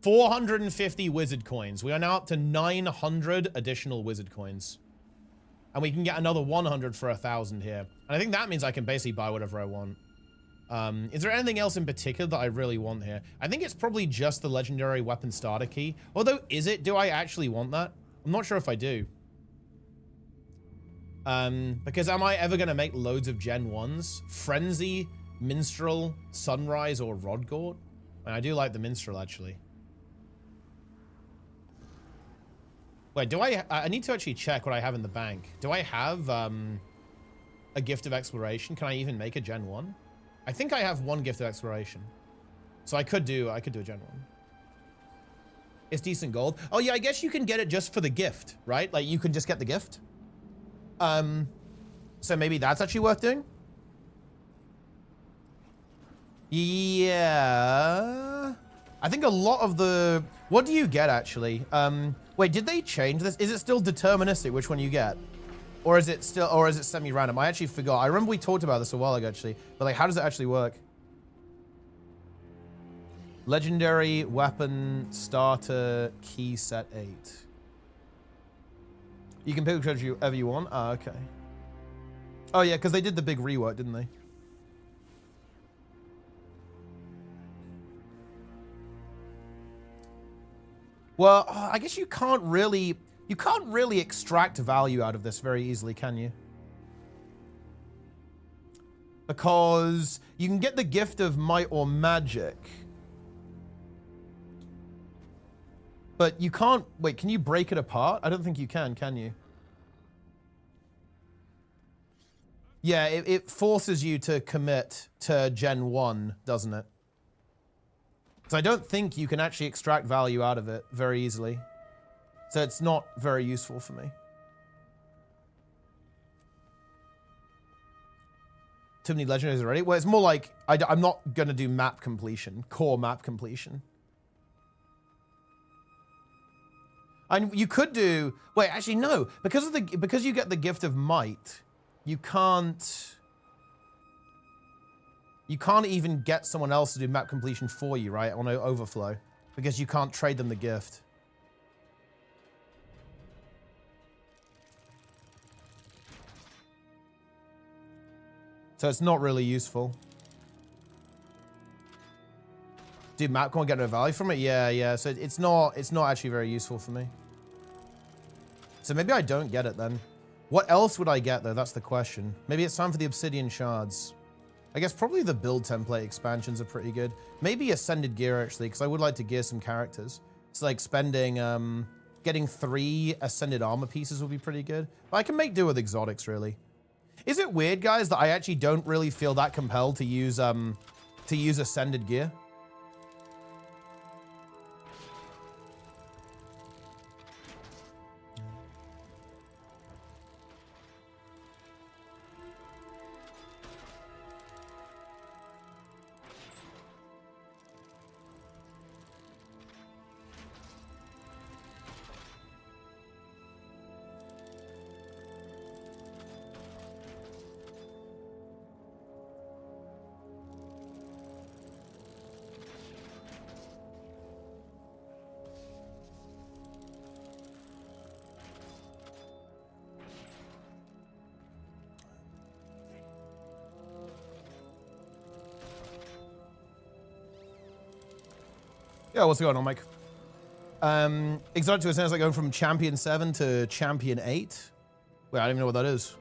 450 wizard coins. We are now up to 900 additional wizard coins. And we can get another 100 for 1,000 here. And I think that means I can basically buy whatever I want. Is there anything else in particular that I really want here? I think it's probably just the legendary weapon starter key. Although, is it? Do I actually want that? I'm not sure if I do. Because am I ever going to make loads of Gen 1s? Frenzy, Minstrel, Sunrise, or Rodgort? And I do like the Minstrel, actually. Wait, do I need to actually check what I have in the bank. Do I have a Gift of Exploration? Can I even make a Gen 1? I think I have one Gift of Exploration. So I could do a Gen 1. It's decent gold. Oh yeah, I guess you can get it just for the gift, right? Like you can just get the gift. So maybe that's actually worth doing. Yeah. I think a lot of the... What do you get, actually? Wait, did they change this? Is it still deterministic which one you get? Or is it still... Or is it semi-random? I actually forgot. I remember we talked about this a while ago, actually. But, like, how does it actually work? Legendary weapon starter key set 8. You can pick whichever you want? Ah, okay. Oh, yeah, because they did the big rework, didn't they? Well, I guess you can't really extract value out of this very easily, can you? Because you can get the gift of might or magic. But you can't, wait, can you break it apart? I don't think you can you? Yeah, it forces you to commit to Gen 1, doesn't it? So I don't think you can actually extract value out of it very easily. So it's not very useful for me. Too many legendaries already? Well, it's more like, I'm not going to do map completion, core map completion. And you could do, wait, actually no, because you get the gift of might, you can't even get someone else to do map completion for you, right? On overflow, because you can't trade them the gift. So it's not really useful. Dude, map can't get no value from it? Yeah. So it's not actually very useful for me. So maybe I don't get it then. What else would I get though? That's the question. Maybe it's time for the obsidian shards. I guess probably the build template expansions are pretty good. Maybe ascended gear actually, because I would like to gear some characters. It's like spending, getting 3 ascended armor pieces would be pretty good. But I can make do with exotics really. Is it weird, guys, that I actually don't really feel that compelled to use ascended gear? Yeah, what's going on, Mike? Exotic to Ascend is like going from Champion 7 to Champion 8. Wait, I don't even know what that is.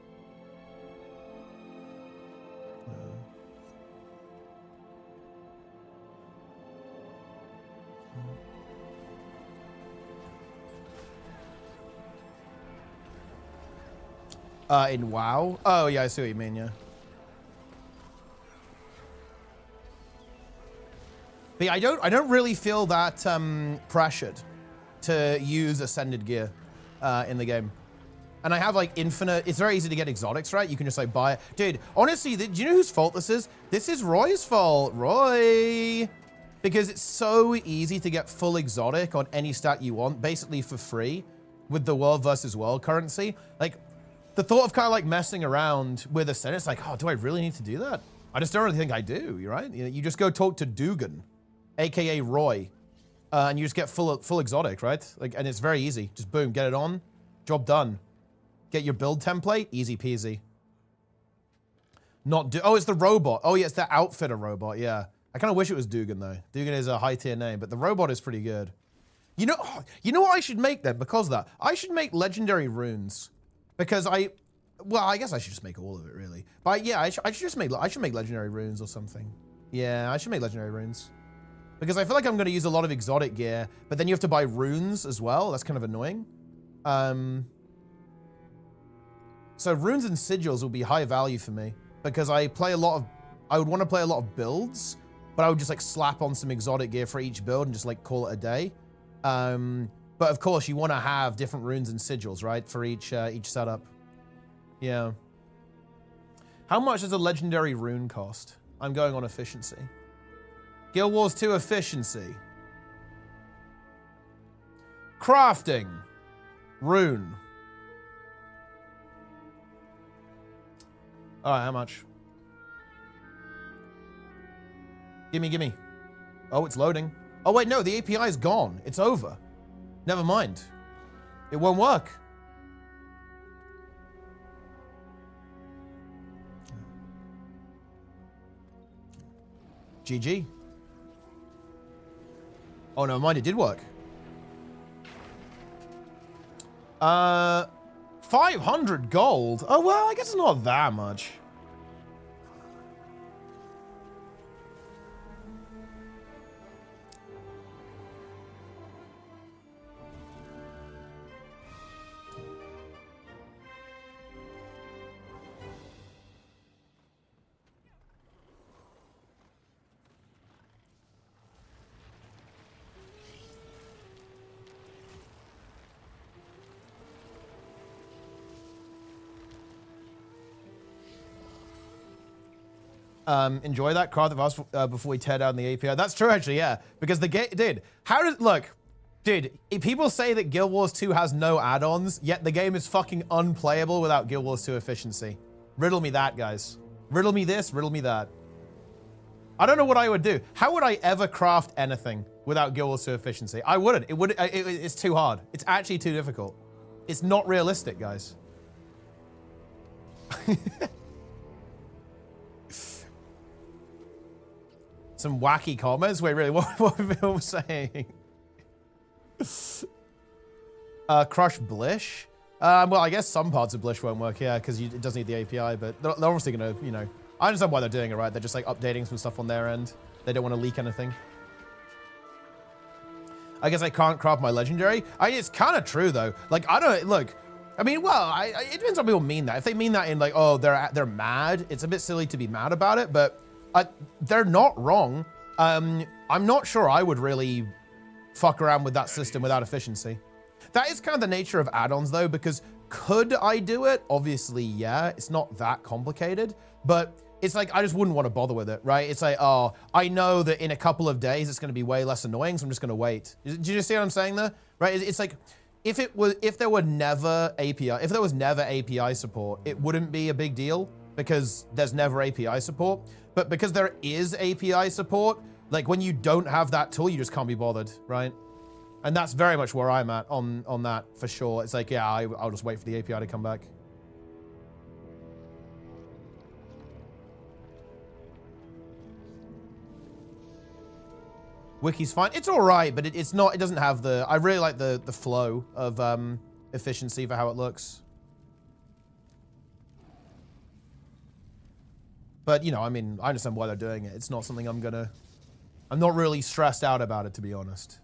In WoW? Oh, yeah, I see what you mean, yeah. But yeah, I don't really feel that pressured to use ascended gear in the game. And I have like infinite, it's very easy to get exotics, right? You can just like buy it. Dude, honestly, do you know whose fault this is? This is Roy's fault, Roy. Because it's so easy to get full exotic on any stat you want, basically for free with the world versus world currency. Like the thought of kind of like messing around with ascended, it's like, oh, do I really need to do that? I just don't really think I do, right? You just go talk to Dugan, AKA Roy, and you just get full exotic, right? Like, and it's very easy. Just boom, get it on, job done. Get your build template, easy peasy. Oh, it's the robot. Oh yeah, it's the outfitter robot. Yeah, I kind of wish it was Dugan though. Dugan is a high tier name, but the robot is pretty good. You know what I should make then? Because of that, I should make legendary runes, because Well, I guess I should just make all of it, really. But yeah, I should just make, I should make legendary runes or something. Yeah, I should make legendary runes. Because I feel like I'm going to use a lot of exotic gear, but then you have to buy runes as well. That's kind of annoying. So runes and sigils will be high value for me because I play a lot of, I would want to play a lot of builds, but I would just like slap on some exotic gear for each build and just like call it a day. But of course you want to have different runes and sigils, right? For each setup. Yeah. How much does a legendary rune cost? I'm going on efficiency. Guild Wars 2 efficiency. Crafting. Rune. All right, how much? Gimme. Oh, it's loading. Oh, wait, no, the API is gone. It's over. Never mind. It won't work. GG. Oh, never mind, it did work. 500 gold? Oh, well, I guess it's not that much. Enjoy that craft of us before we tear down the API. That's true, actually, yeah. Because the game, dude, people say that Guild Wars 2 has no add-ons, yet the game is fucking unplayable without Guild Wars 2 efficiency. Riddle me that, guys. Riddle me this, riddle me that. I don't know what I would do. How would I ever craft anything without Guild Wars 2 efficiency? I wouldn't. It's too hard. It's actually too difficult. It's not realistic, guys. Some wacky comments? Wait, really? What are people saying? Crush Blish? Well, I guess some parts of Blish won't work, yeah, because it does need the API, but they're obviously going to, you know, I understand why they're doing it, right? They're just like updating some stuff on their end. They don't want to leak anything. I guess I can't craft my legendary. It's kind of true, though. Like, I don't, look, I mean, well, it depends on how people mean that. If they mean that in like, oh, they're mad, it's a bit silly to be mad about it, but they're not wrong. I'm not sure I would really fuck around with that system without efficiency. That is kind of the nature of add-ons, though, because could I do it? Obviously, yeah. It's not that complicated, but it's like I just wouldn't want to bother with it, right? It's like, oh, I know that in a couple of days it's going to be way less annoying, so I'm just going to wait. Do you see what I'm saying there? Right? It's like if there was never API support, it wouldn't be a big deal because there's never API support. But because there is API support, like when you don't have that tool, you just can't be bothered, right? And that's very much where I'm at on that for sure. It's like, yeah, I'll just wait for the API to come back. Wiki's fine. It's all right, but it's not. It doesn't have the. I really like the flow of efficiency for how it looks. But, you know, I mean, I understand why they're doing it. It's not something I'm not really stressed out about it, to be honest.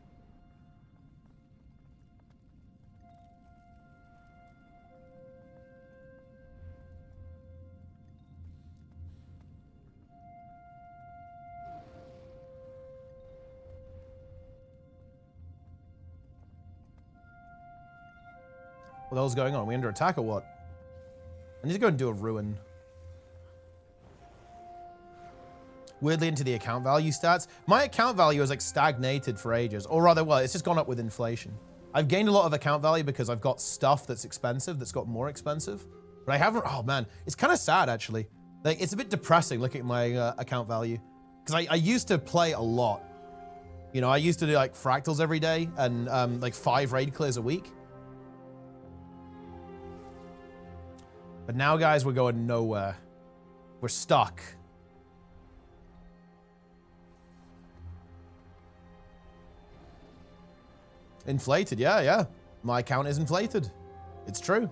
What the hell's going on? Are we under attack or what? I need to go and do a ruin. Weirdly into the account value stats. My account value has like stagnated for ages, or rather, well, it's just gone up with inflation. I've gained a lot of account value because I've got stuff that's expensive, that's got more expensive, but I haven't, oh man, it's kind of sad actually. Like, it's a bit depressing looking at my account value because I used to play a lot. You know, I used to do like fractals every day and like 5 raid clears a week. But now, guys, we're going nowhere. We're stuck. Inflated, yeah. My account is inflated. It's true.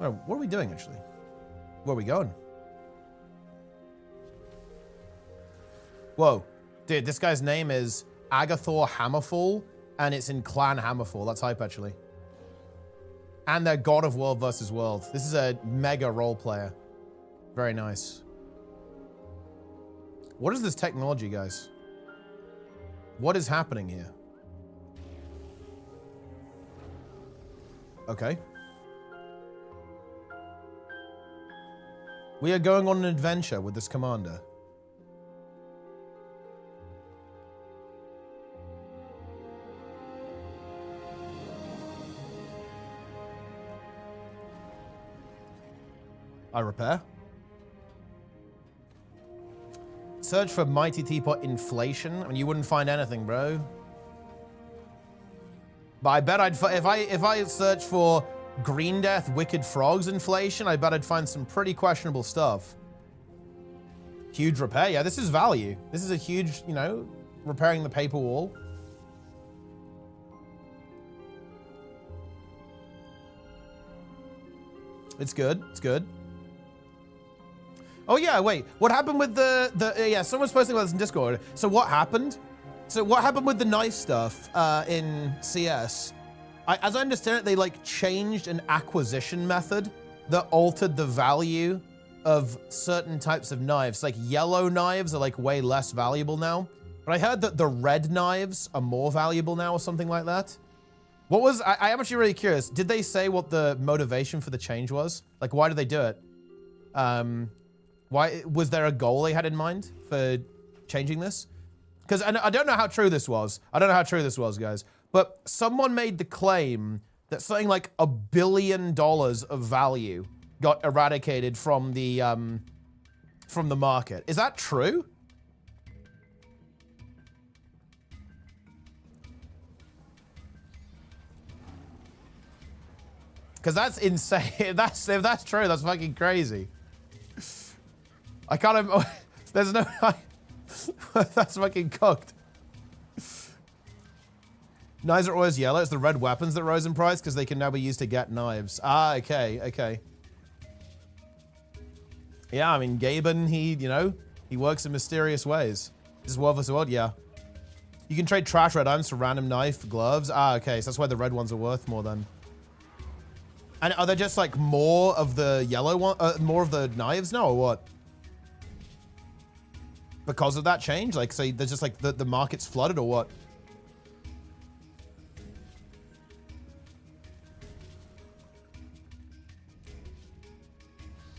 Oh, what are we doing, actually? Where are we going? Whoa. Dude, this guy's name is Agathor Hammerfall, and it's in Clan Hammerfall. That's hype, actually. And they're God of World versus World. This is a mega role player. Very nice. What is this technology, guys? What is happening here? Okay. We are going on an adventure with this commander. I repair. Search for MightyTeapot inflation. I mean, you wouldn't find anything, bro. But I bet I'd if I search for Green Death Wicked Frogs inflation, I bet I'd find some pretty questionable stuff. Huge repair. Yeah, this is value. This is a huge, you know, repairing the paper wall. It's good. It's good. Oh yeah, wait. What happened with yeah, someone's posting about this in Discord. So what happened? So what happened with the knife stuff in CS? As I understand it, they like changed an acquisition method that altered the value of certain types of knives. Like yellow knives are like way less valuable now. But I heard that the red knives are more valuable now or something like that. What was, I am actually really curious. Did they say what the motivation for the change was? Like, why did they do it? Why, was there a goal they had in mind for changing this? Because I don't know how true this was. I don't know how true this was, guys. But someone made the claim that something like $1 billion of value got eradicated from the market. Is that true? Because that's insane. If that's true, that's fucking crazy. I can't. There's no. That's fucking cooked. Knives are always yellow. It's the red weapons that rose in price because they can now be used to get knives. Ah, okay, okay. Yeah, I mean, Gaben, he works in mysterious ways. This is World vs. World, yeah. You can trade trash red items for random knife gloves. Ah, okay, so that's why the red ones are worth more then. And are there just like more of the yellow one, more of the knives now, or what? Because of that change? Like, so there's just like the market's flooded or what?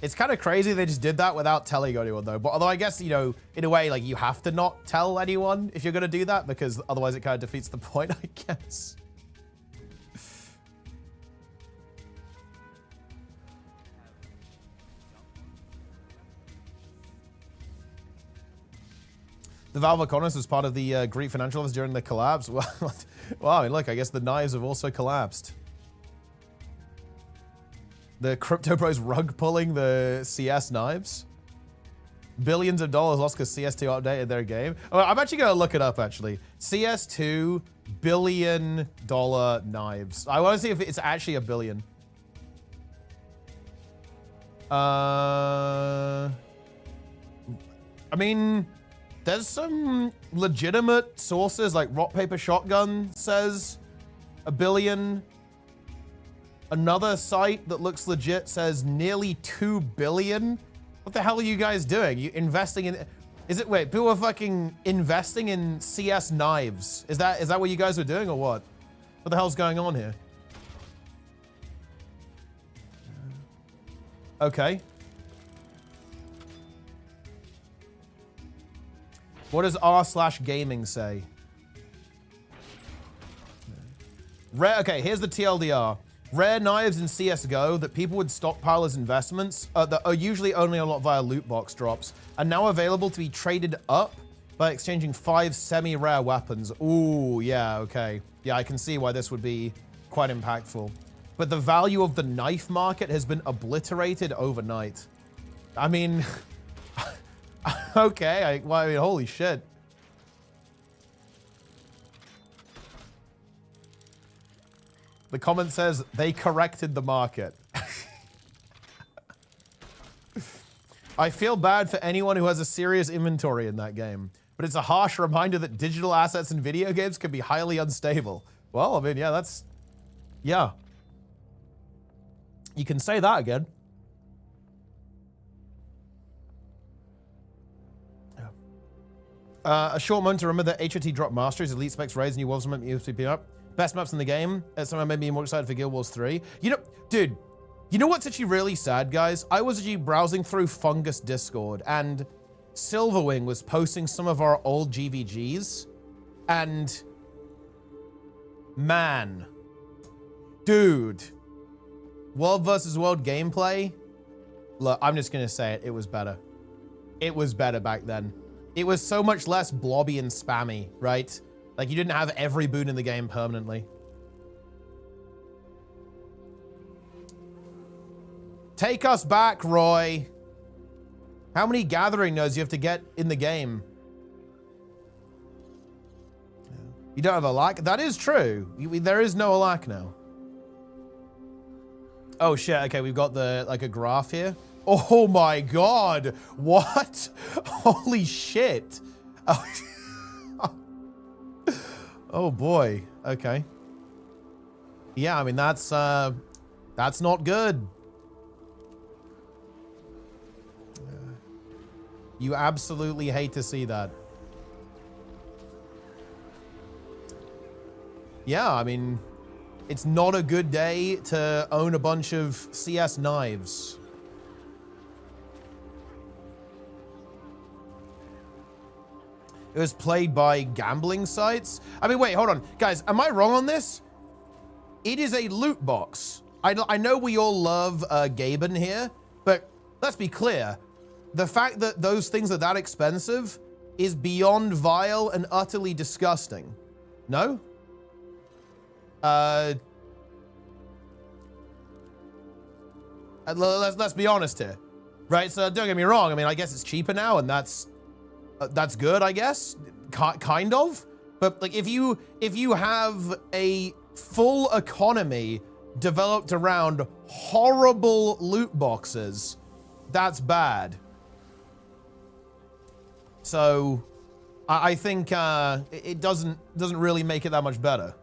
It's kind of crazy they just did that without telling anyone though. But although I guess, in a way, like you have to not tell anyone if you're going to do that because otherwise it kind of defeats the point, I guess. The Valve Economist was part of the Greek financial office during the collapse. Well, I mean, look, I guess the knives have also collapsed. The Crypto Bros rug pulling the CS knives. Billions of dollars lost because CS2 updated their game. Oh, I'm actually going to look it up, actually. CS2 $1 billion knives. I want to see if it's actually $1 billion. I mean... There's some legitimate sources, like Rock Paper Shotgun says $1 billion. Another site that looks legit says nearly $2 billion. What the hell are you guys doing? You investing in... Wait, people are fucking investing in CS knives. Is that what you guys are doing or what? What the hell's going on here? Okay. What does r/gaming say? Okay, here's the TLDR. Rare knives in CSGO that people would stockpile as investments that are usually only unlocked via loot box drops are now available to be traded up by exchanging 5 semi-rare weapons. Ooh, yeah, okay. Yeah, I can see why this would be quite impactful. But the value of the knife market has been obliterated overnight. I mean... Okay, I mean, holy shit. The comment says they corrected the market. I feel bad for anyone who has a serious inventory in that game, but it's a harsh reminder that digital assets in video games can be highly unstable. Well, I mean, yeah, that's... Yeah. You can say that again. A short moment to remember that HOT dropped Masteries, Elite Specs Raids, New Wolves, USP up. Best maps in the game. Somehow made me more excited for Guild Wars 3. You know, dude, you know what's actually really sad, guys? I was actually browsing through Fungus Discord, and Silverwing was posting some of our old GVGs, and man, dude, World versus World gameplay. Look, I'm just gonna say it. It was better. It was better back then. It was so much less blobby and spammy, right? Like, you didn't have every boon in the game permanently. Take us back, Roy. How many gathering nodes you have to get in the game? You don't have a lack? That is true. There is no lack now. Oh, shit. Okay, we've got the, like, a graph here. Oh my god. What? Holy shit. Oh, oh boy. Okay. Yeah, I mean, that's not good. You absolutely hate to see that. Yeah, I mean, it's not a good day to own a bunch of CS knives. It was played by gambling sites. I mean, wait, hold on. Guys, am I wrong on this? It is a loot box. I know we all love Gaben here, but let's be clear. The fact that those things are that expensive is beyond vile and utterly disgusting. No? Let's be honest here, right? So don't get me wrong. I mean, I guess it's cheaper now, and that's good, I guess, kind of. But like, if you have a full economy developed around horrible loot boxes, that's bad. So I think it doesn't really make it that much better.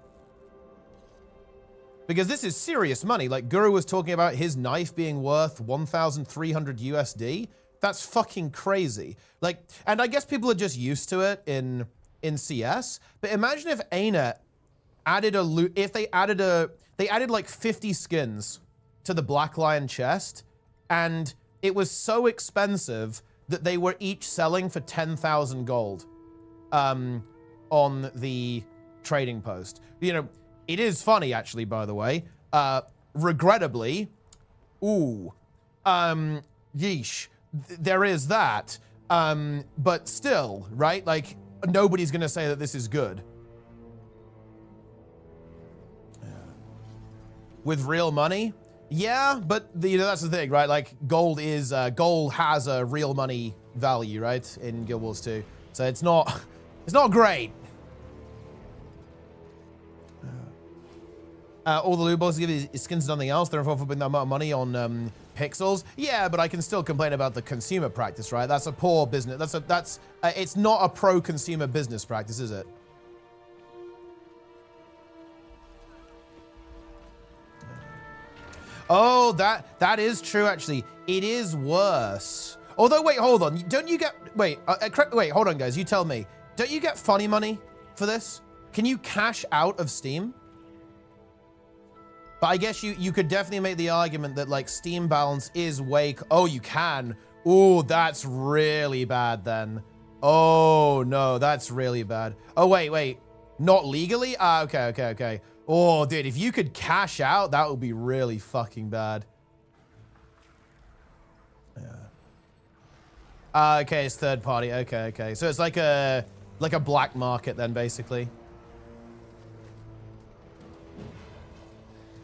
Because this is serious money. Like, Guru was talking about his knife being worth 1,300 USD. That's fucking crazy. Like, and I guess people are just used to it in CS. But imagine if ArenaNet added a loot, if they added like 50 skins to the Black Lion chest, and it was so expensive that they were each selling for 10,000 gold on the trading post. You know, it is funny, actually, by the way. Regrettably, yeesh, there is that. But still, right? Like, nobody's gonna say that this is good. With real money? Yeah, but you know, that's the thing, right? Like, gold has a real money value, right? In Guild Wars 2. So it's not great. All the loot boxes give you skins and nothing else. They're involved with that amount of money on pixels. Yeah, but I can still complain about the consumer practice, right? That's a poor business. It's not a pro-consumer business practice, is it? Oh, that is true, actually. It is worse. Although, wait, hold on. Don't you get... Wait, hold on, guys. You tell me. Don't you get funny money for this? Can you cash out of Steam? But I guess you could definitely make the argument that, like, Steam balance is way... Oh, you can. Oh, that's really bad, then. Oh, no, that's really bad. Oh, wait. Not legally? Ah, okay. Oh, dude, if you could cash out, that would be really fucking bad. Yeah. Okay, it's third party. Okay. So it's like a black market then, basically.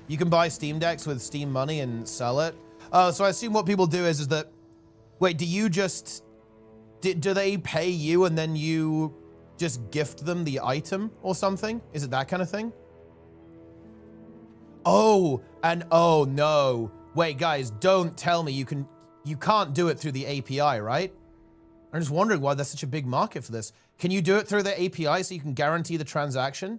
You can buy Steam Decks with Steam money and sell it. So I assume what people do is that... Wait, do you just... Do they pay you and then you just gift them the item or something? Is it that kind of thing? Oh, and oh no. Wait, guys, don't tell me you can you can't do it through the API, right? I'm just wondering why there's such a big market for this. Can you do it through the API so you can guarantee the transaction?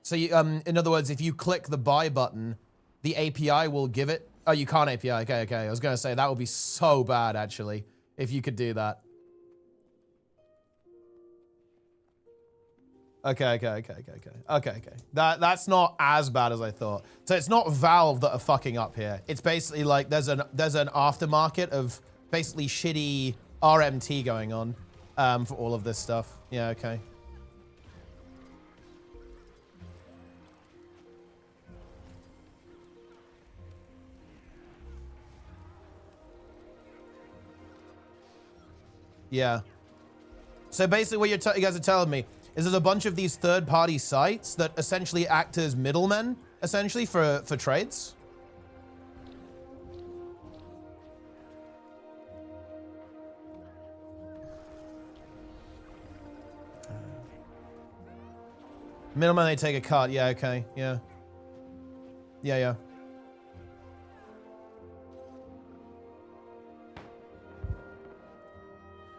So you, in other words, if you click the buy button, the API will give it. Oh, you can't API. Okay, okay. I was going to say that would be so bad, actually, if you could do that. Okay. That's not as bad as I thought. So it's not Valve that are fucking up here. It's basically like there's an aftermarket of basically shitty RMT going on for all of this stuff. Yeah, okay. Yeah. So basically what you guys are telling me is there's a bunch of these third-party sites that essentially act as middlemen, essentially, for trades? Middlemen, they take a cut. Yeah, okay. Yeah. Yeah.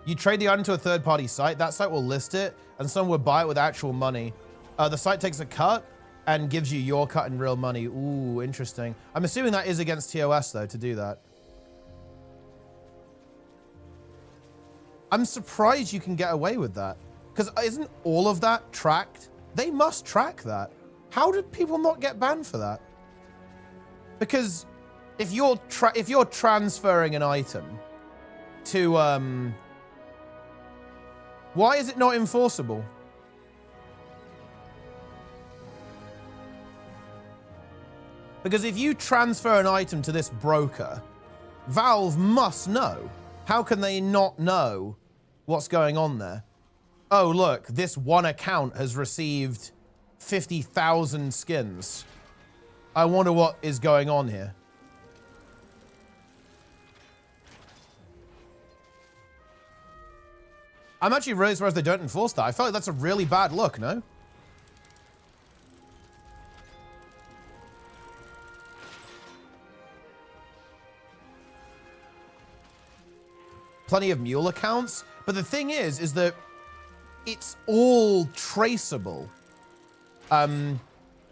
You trade the item to a third-party site. That site will list it, and someone will buy it with actual money. The site takes a cut and gives you your cut in real money. Ooh, interesting. I'm assuming that is against TOS, though, to do that. I'm surprised you can get away with that. Because isn't all of that tracked? They must track that. How did people not get banned for that? Because if you're transferring an item to why is it not enforceable? Because if you transfer an item to this broker, Valve must know. How can they not know what's going on there? Oh, look, this one account has received 50,000 skins. I wonder what is going on here. I'm actually really surprised they don't enforce that. I feel like that's a really bad look, no? Plenty of mule accounts. But the thing is that it's all traceable.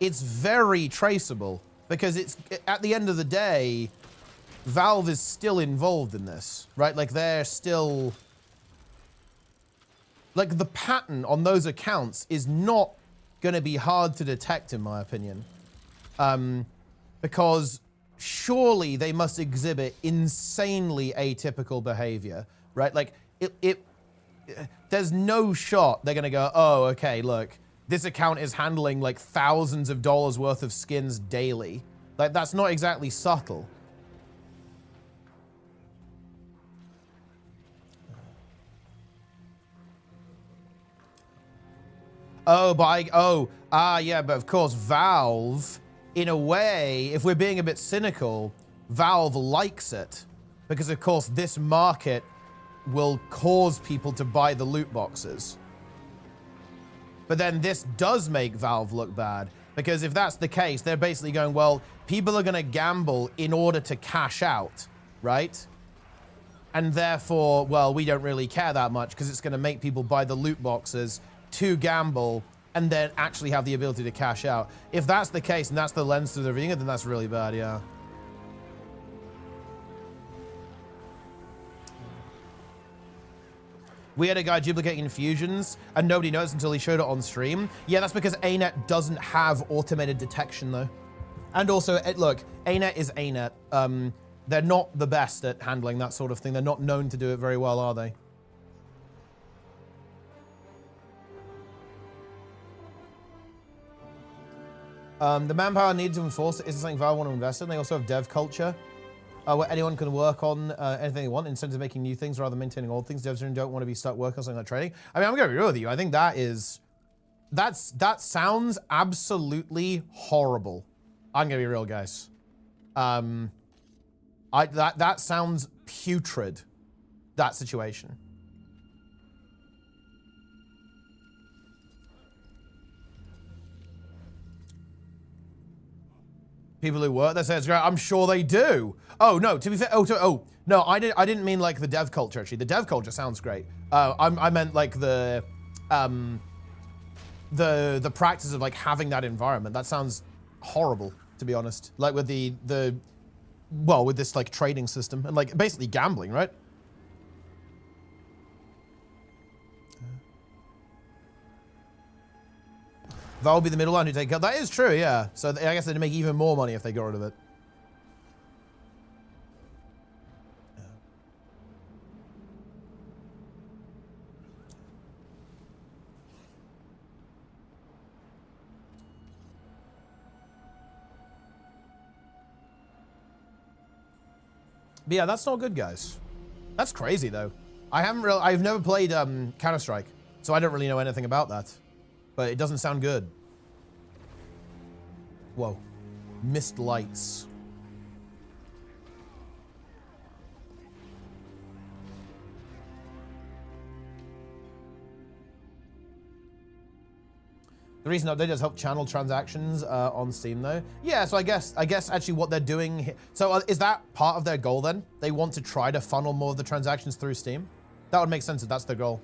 It's very traceable because it's at the end of the day, Valve is still involved in this, right? Like they're still, like the pattern on those accounts is not going to be hard to detect, in my opinion, because surely they must exhibit insanely atypical behavior, right? Like there's no shot they're going to go, oh, okay, look, this account is handling like thousands of dollars worth of skins daily. Like that's not exactly subtle. Oh, but yeah, but of course, Valve, in a way, if we're being a bit cynical, Valve likes it. Because, of course, this market will cause people to buy the loot boxes. But then this does make Valve look bad. Because if that's the case, they're basically going, well, people are going to gamble in order to cash out, right? And therefore, well, we don't really care that much because it's going to make people buy the loot boxes to gamble and then actually have the ability to cash out. If that's the case and that's the lens to everything, then that's really bad, yeah. We had a guy duplicating infusions and nobody noticed until he showed it on stream. Yeah, that's because ArenaNet doesn't have automated detection though. And also, look, ArenaNet is ArenaNet. They're not the best at handling that sort of thing. They're not known to do it very well, are they? The manpower needed to enforce it isn't something Valve want to invest in. They also have dev culture, where anyone can work on anything they want instead of making new things rather than maintaining old things. Devs don't want to be stuck working on something like trading. I mean, I'm going to be real with you. I think that sounds absolutely horrible. I'm going to be real, guys. That sounds putrid, that situation. People who work there say it's great. I'm sure they do. Oh no, to be fair, no, I didn't mean like the dev culture actually. The dev culture sounds great. I meant like the practice of like having that environment. That sounds horrible, to be honest. Like with with this like trading system and like basically gambling, right? Val will be the middle one who take cut. That is true, yeah. So I guess they'd make even more money if they got rid of it. But yeah, that's not good, guys. That's crazy, though. I've never played Counter-Strike, so I don't really know anything about that. But it doesn't sound good. Whoa. Missed lights. The reason update does help channel transactions on Steam, though. Yeah, so I guess actually what they're doing here. So is that part of their goal then? They want to try to funnel more of the transactions through Steam? That would make sense if that's their goal.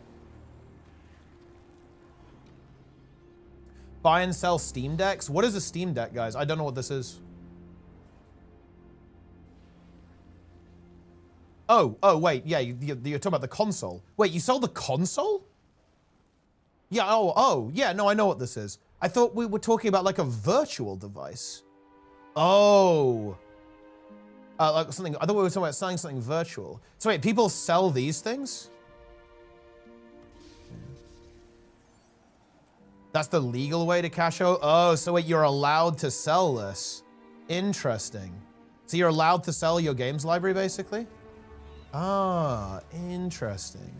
Buy and sell Steam Decks? What is a Steam Deck, guys? I don't know what this is. Oh, wait, yeah, you're talking about the console. Wait, you sell the console? Yeah, yeah, no, I know what this is. I thought we were talking about like a virtual device. Oh. Like something, I thought we were talking about selling something virtual. So wait, people sell these things? That's the legal way to cash out? Oh, so wait, you're allowed to sell this. Interesting. So you're allowed to sell your games library, basically? Ah, interesting.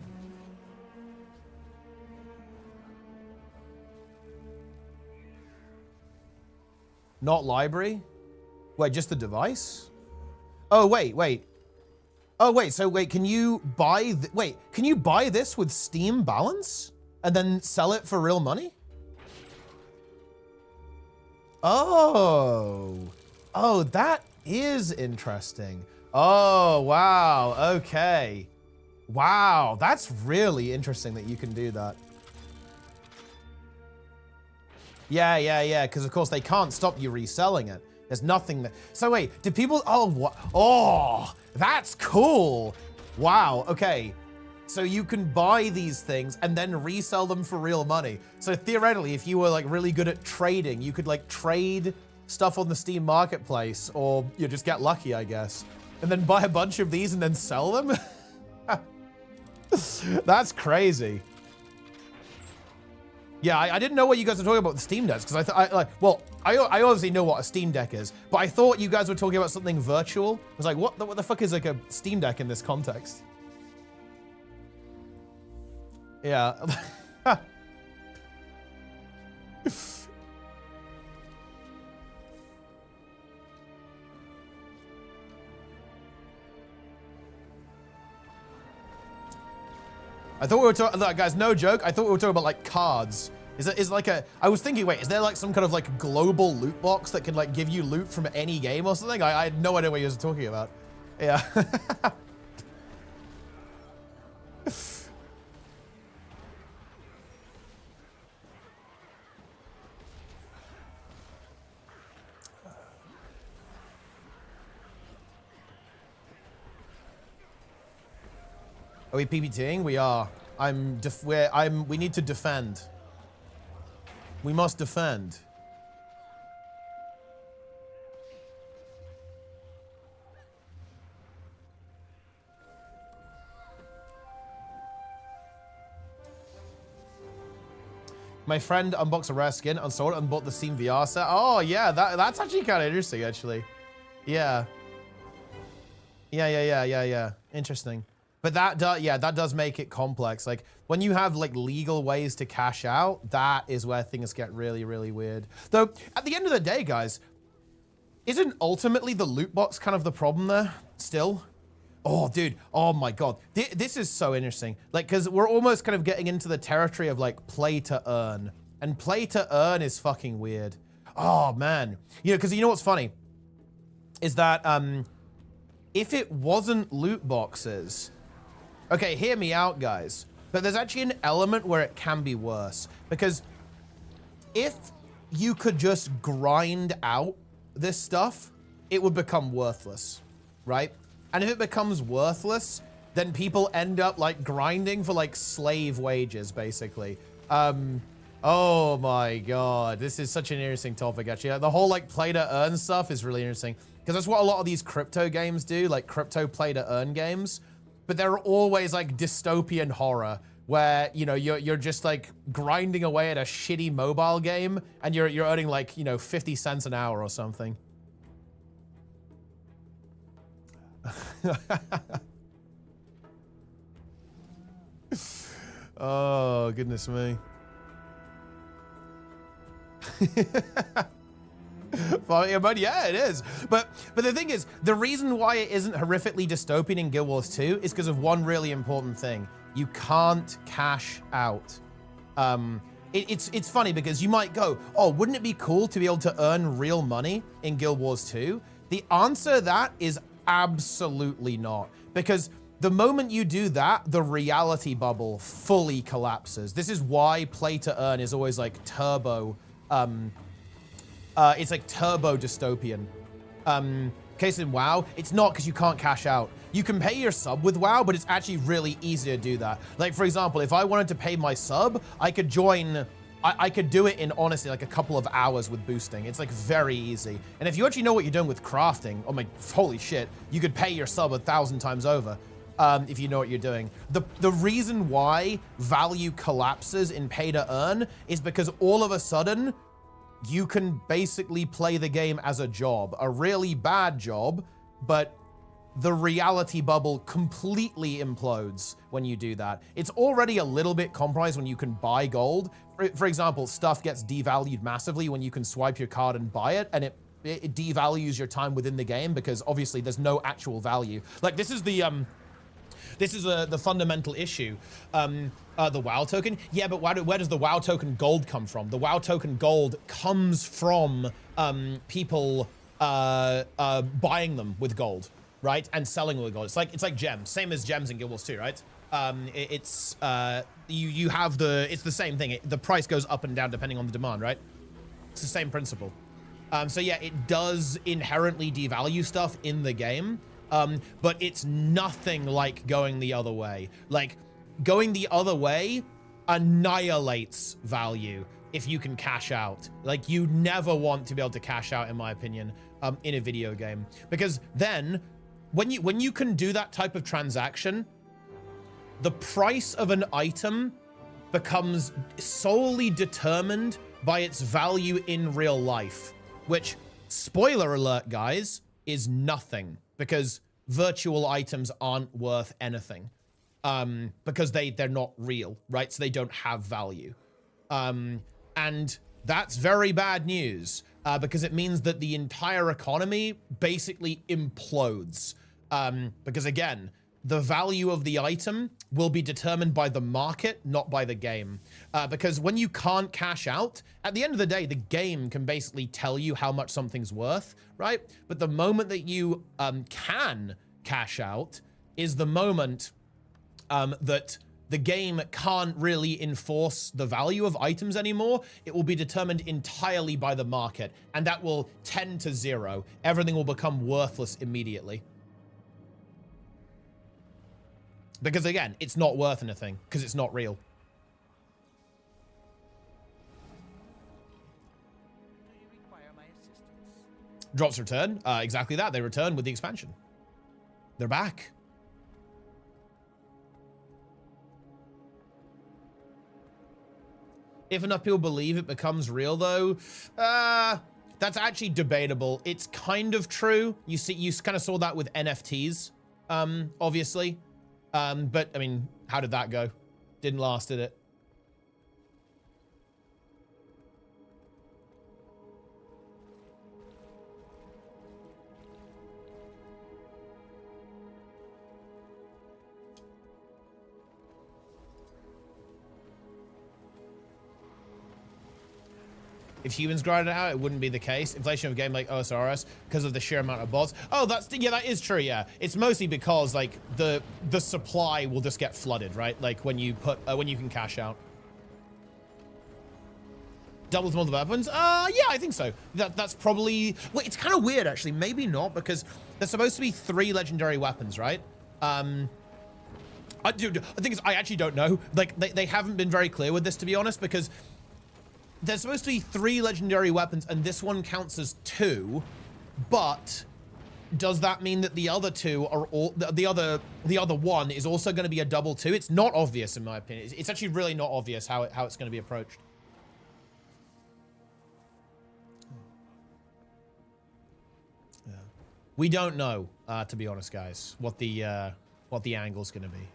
Not library? Wait, just the device? Oh, wait. Oh, wait, so wait, can you buy, can you buy this with Steam balance? And then sell it for real money? Oh, that is interesting. Oh, wow, okay. Wow, that's really interesting that you can do that. Yeah, because of course they can't stop you reselling it. There's nothing that, so wait, do people, oh, that's cool. Wow, okay. So you can buy these things and then resell them for real money. So theoretically, if you were like really good at trading, you could like trade stuff on the Steam marketplace, or you just get lucky, I guess, and then buy a bunch of these and then sell them. That's crazy. Yeah, I didn't know what you guys were talking about with the Steam Decks, because I obviously know what a Steam Deck is, but I thought you guys were talking about something virtual. I was like, what the fuck is like a Steam Deck in this context? Yeah. I thought we were talking, guys, no joke. I thought we were talking about like cards. I was thinking, wait, is there like some kind of like global loot box that can like give you loot from any game or something? I had no idea what you guys were talking about. Yeah. Are we PPTing? We are. We need to defend. We must defend. My friend unboxed a rare skin, unsold it, and bought the Steam VR set. Oh yeah, that's actually kind of interesting, actually. Yeah. Yeah. Interesting. But that does make it complex. Like when you have like legal ways to cash out, that is where things get really, really weird. Though at the end of the day, guys, isn't ultimately the loot box kind of the problem there still? Oh, dude. Oh my God. This is so interesting. Like, cause we're almost kind of getting into the territory of like play to earn, and play to earn is fucking weird. Oh man. You know, cause you know what's funny? is that if it wasn't loot boxes, okay, hear me out, guys. But there's actually an element where it can be worse, because if you could just grind out this stuff, it would become worthless, right? And if it becomes worthless, then people end up like grinding for like slave wages, basically. Oh my God, this is such an interesting topic, actually. The whole like play to earn stuff is really interesting, because that's what a lot of these crypto games do, like crypto play to earn games. But they're always like dystopian horror, where, you know, you're just like grinding away at a shitty mobile game and you're earning like, you know, 50 cents an hour or something. Oh, goodness me. But yeah, it is. But the thing is, the reason why it isn't horrifically dystopian in Guild Wars 2 is because of one really important thing. You can't cash out. It's funny because you might go, oh, wouldn't it be cool to be able to earn real money in Guild Wars 2? The answer to that is absolutely not. Because the moment you do that, the reality bubble fully collapses. This is why play to earn is always like turbo, it's like turbo dystopian. Case in WoW, it's not because you can't cash out. You can pay your sub with WoW, but it's actually really easy to do that. Like, for example, if I wanted to pay my sub, I could join, I could do it in, honestly, like a couple of hours with boosting. It's like very easy. And if you actually know what you're doing with crafting, oh my, holy shit, you could pay your sub 1,000 times over. If you know what you're doing. The reason why value collapses in pay to earn is because all of a sudden, you can basically play the game as a job, a really bad job, but the reality bubble completely implodes when you do that. It's already a little bit compromised when you can buy gold. For example, stuff gets devalued massively when you can swipe your card and buy it, and it devalues your time within the game because obviously there's no actual value. Like, this is the fundamental issue. The WoW token? Yeah, but where does the WoW token gold come from? The WoW token gold comes from people buying them with gold, right? And selling them with gold. It's like gems, same as gems in Guild Wars 2, right? You have it's the same thing. The price goes up and down depending on the demand, right? It's the same principle. So yeah, it does inherently devalue stuff in the game. But it's nothing like going the other way. Like, going the other way annihilates value if you can cash out. Like, you never want to be able to cash out, in my opinion, in a video game. Because then, when you can do that type of transaction, the price of an item becomes solely determined by its value in real life. Which, spoiler alert, guys, is nothing. Because virtual items aren't worth anything, because they're not real, right? So they don't have value. And that's very bad news, because it means that the entire economy basically implodes. Because again, the value of the item will be determined by the market, not by the game. Because when you can't cash out, at the end of the day, the game can basically tell you how much something's worth, right? But the moment that you can cash out is the moment that the game can't really enforce the value of items anymore. It will be determined entirely by the market, and that will tend to zero. Everything will become worthless immediately. Because again, it's not worth anything, because it's not real. Do you require my assistance? Drops return. Exactly that. They return with the expansion. They're back. If enough people believe it becomes real, though, that's actually debatable. It's kind of true. You kind of saw that with NFTs, obviously. But, I mean, how did that go? Didn't last, did it? if humans grinded it out, it wouldn't be the case. Inflation of a game like OSRS because of the sheer amount of bots. Oh, yeah, that is true. Yeah, it's mostly because like the supply will just get flooded, right? Like when you can cash out. Doubles multiple weapons? Yeah, I think so. That's probably. Well, it's kind of weird actually. Maybe not, because there's supposed to be 3 legendary weapons, right? I think I actually don't know. Like they haven't been very clear with this, to be honest, because there's supposed to be 3 legendary weapons and this one counts as 2, but does that mean that the other 2 are all the other one is also going to be a double 2? It's not obvious in my opinion. It's actually really not obvious how it's going to be approached. Yeah. We don't know, to be honest, guys, what the angle's going to be.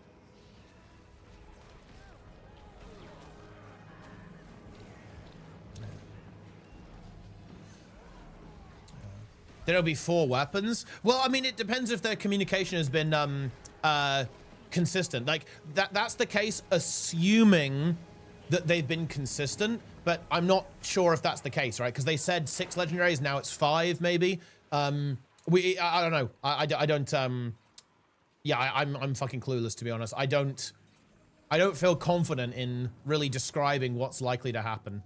There'll be 4 weapons. Well, I mean, it depends if their communication has been consistent. Like that's the case, assuming that they've been consistent. But I'm not sure if that's the case, right? Because they said 6 legendaries, now it's 5, maybe. I don't know. I don't. Yeah, I'm fucking clueless, to be honest. I don't feel confident in really describing what's likely to happen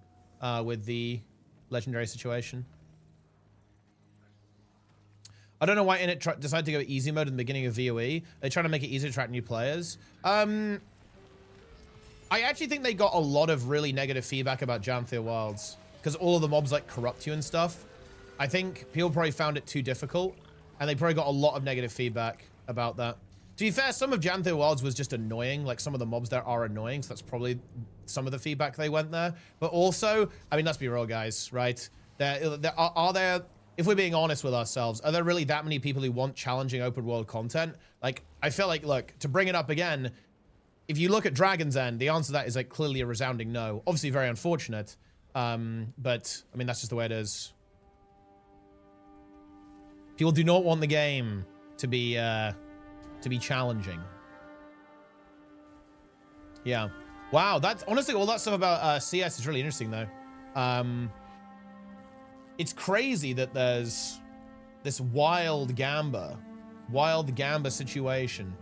with the legendary situation. I don't know why ArenaNet decided to go easy mode in the beginning of VOE. They're trying to make it easier to attract new players. I actually think they got a lot of really negative feedback about Janthea Wilds because all of the mobs like corrupt you and stuff. I think people probably found it too difficult, and they probably got a lot of negative feedback about that. To be fair, some of Janthea Wilds was just annoying. Like some of the mobs there are annoying, so that's probably some of the feedback they went there. But also, I mean, let's be real, guys, right? Are there, if we're being honest with ourselves, are there really that many people who want challenging open world content? Like, I feel like, look, to bring it up again, if you look at Dragon's End, the answer to that is like clearly a resounding no. Obviously very unfortunate, but I mean, that's just the way it is. People do not want the game to be challenging. Yeah. Wow, that's honestly all that stuff about CS is really interesting though. It's crazy that there's this wild gamba situation.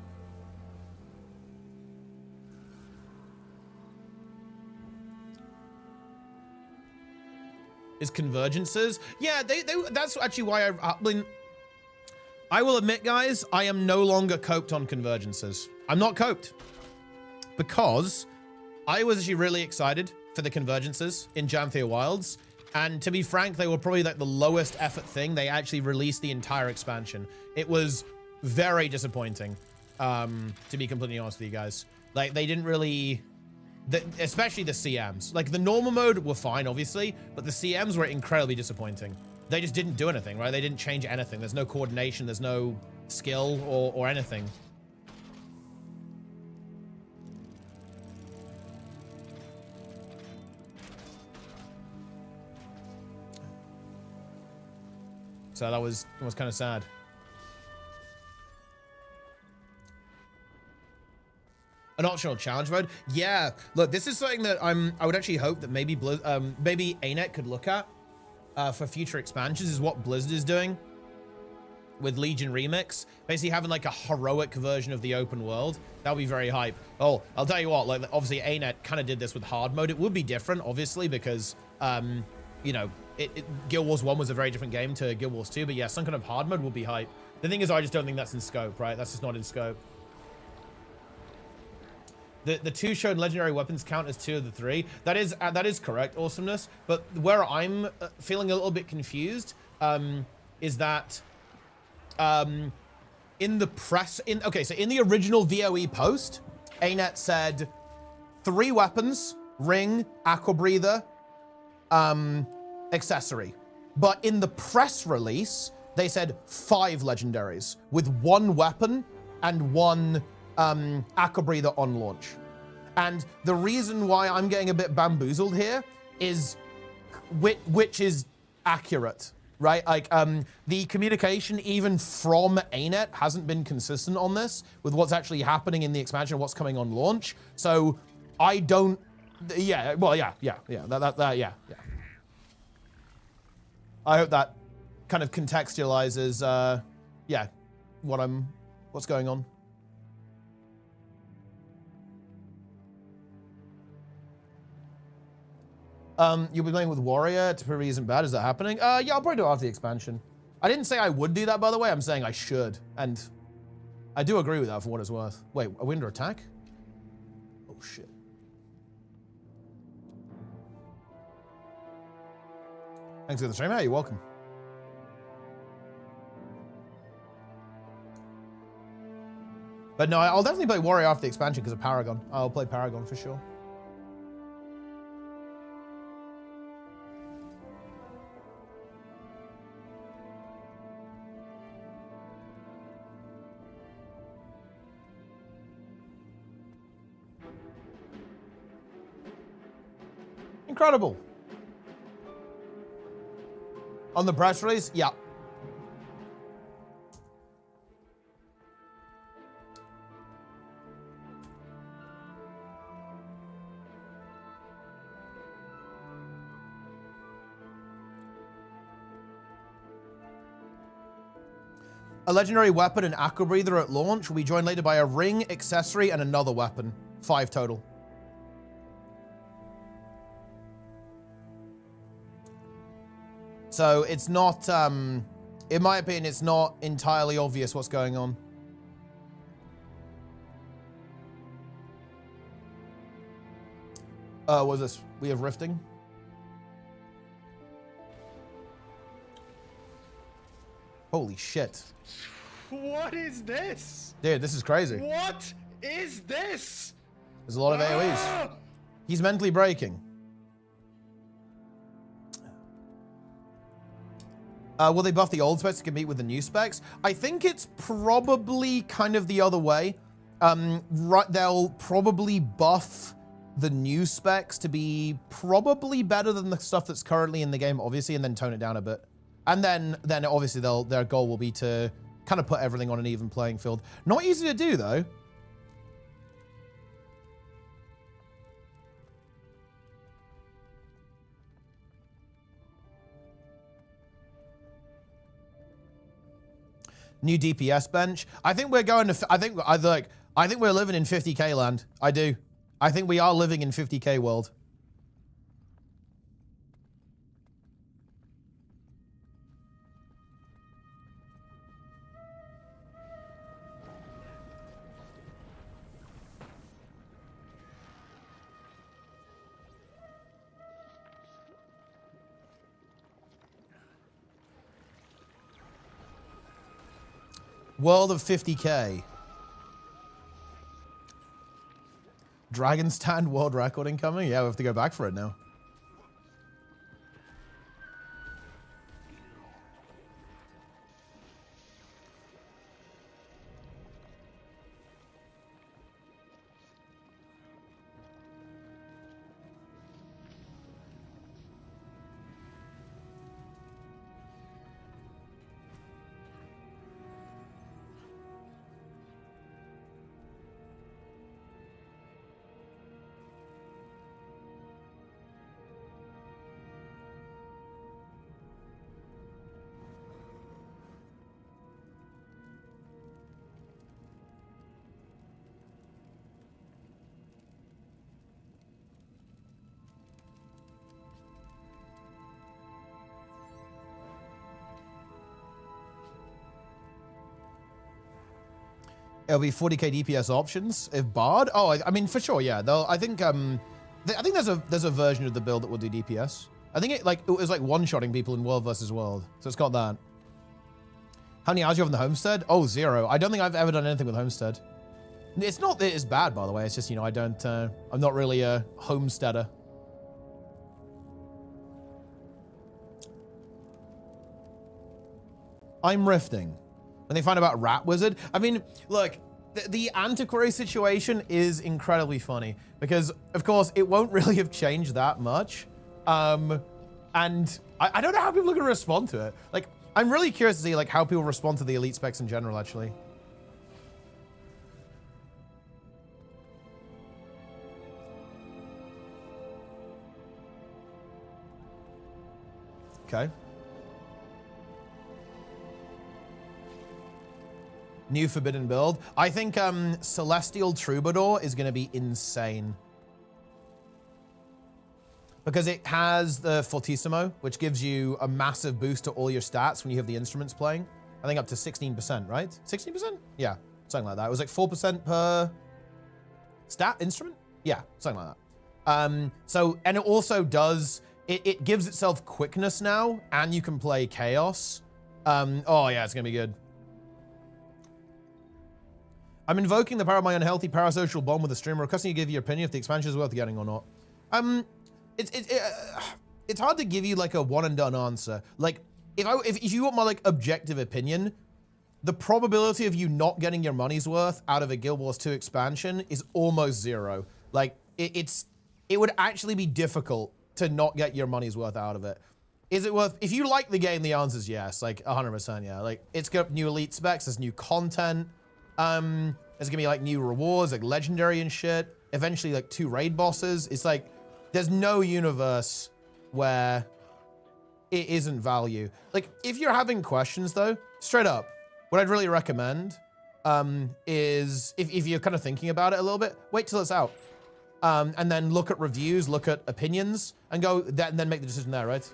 Is convergences? Yeah, that's actually why I mean, I will admit, guys, I am no longer coped on convergences. I'm not coped because I was actually really excited for the convergences in Janthea Wilds. And to be frank, they were probably like the lowest effort thing. They actually released the entire expansion. It was very disappointing, to be completely honest with you guys. Like they didn't really, especially the CMs. Like the normal mode were fine, obviously, but the CMs were incredibly disappointing. They just didn't do anything, right? They didn't change anything. There's no coordination. There's no skill or anything. So that was kind of sad. An optional challenge mode? Yeah. Look, this is something that I would actually hope that maybe maybe ArenaNet could look at for future expansions, is what Blizzard is doing with Legion Remix. Basically having like a heroic version of the open world. That would be very hype. Oh, I'll tell you what, like obviously ArenaNet kind of did this with hard mode. It would be different, obviously, because you know, Guild Wars 1 was a very different game to Guild Wars 2, but yeah, some kind of hard mode will be hype. The thing is, I just don't think that's in scope, right? That's just not in scope. The 2 shown legendary weapons count as 2 of the 3. That is correct, Awesomeness. But where I'm feeling a little bit confused is that in the press, okay, so in the original VOE post, ArenaNet said 3 weapons, ring, aqua breather, accessory. But in the press release, they said 5 legendaries with 1 weapon and 1 aqua breather on launch. And the reason why I'm getting a bit bamboozled here is which is accurate, right? Like the communication even from ArenaNet hasn't been consistent on this with what's actually happening in the expansion, what's coming on launch. So I don't, yeah, well, yeah. I hope that kind of contextualizes, yeah, what's going on. You'll be playing with Warrior to prove he isn't bad. Is that happening? Yeah, I'll probably do it after the expansion. I didn't say I would do that, by the way. I'm saying I should. And I do agree with that for what it's worth. Wait, are we under attack? Oh, shit. Thanks for the stream. Hey, you're welcome. But no, I'll definitely play Warrior after the expansion because of Paragon. I'll play Paragon for sure. Incredible. On the press release? Yeah. A legendary weapon and aqua breather at launch will be joined later by a ring, accessory, and another weapon. 5 total. So it's not, in my opinion, it's not entirely obvious what's going on. What is this? We have rifting. Holy shit. What is this? Dude, this is crazy. What is this? There's a lot of AoEs. He's mentally breaking. Will they buff the old specs to compete with the new specs? I think it's probably kind of the other way. They'll probably buff the new specs to be probably better than the stuff that's currently in the game, obviously, and then tone it down a bit. And then obviously their goal will be to kind of put everything on an even playing field. Not easy to do, though. New DPS bench. I think we're going to. I think we're living in 50K land. I do. I think we are living in 50K world. World of 50K. Dragon Stand world record incoming? Yeah, we have to go back for it now. It'll be 40k DPS options if Bard. Oh, I mean for sure, yeah. I think there's a version of the build that will do DPS. I think it was like one-shotting people in World versus World, so it's got that. How many hours do you have in the Homestead? Oh, 0. I don't think I've ever done anything with Homestead. It's not that it's bad, by the way. It's just, you know, I'm not really a homesteader. I'm rifting. When they find about Rat Wizard. I mean, look, the Antiquary situation is incredibly funny because, of course, it won't really have changed that much. And I don't know how people are going to respond to it. Like, I'm really curious to see like how people respond to the elite specs in general, actually. Okay. New forbidden build. I think Celestial Troubadour is going to be insane. Because it has the Fortissimo, which gives you a massive boost to all your stats when you have the instruments playing. I think up to 16%, right? 16%? Yeah, something like that. It was like 4% per stat instrument? Yeah, something like that. So, and it also does, it gives itself quickness now, and you can play Chaos. Oh yeah, it's gonna be good. I'm invoking the power of my unhealthy parasocial bond with the streamer, requesting you give your opinion if the expansion is worth getting or not. It's hard to give you like a one and done answer. Like, if you want my like objective opinion, the probability of you not getting your money's worth out of a Guild Wars 2 expansion is almost zero. Like, it would actually be difficult to not get your money's worth out of it. Is it worth, if you like the game, the answer is yes, like 100%, yeah. Like, it's got new elite specs, there's new content, there's gonna be like new rewards, like legendary and shit. Eventually like 2 raid bosses. It's like, there's no universe where it isn't value. Like, if you're having questions though, straight up, what I'd really recommend is, if you're kind of thinking about it a little bit, wait till it's out. And then look at reviews, look at opinions, and go that, and then make the decision there, right?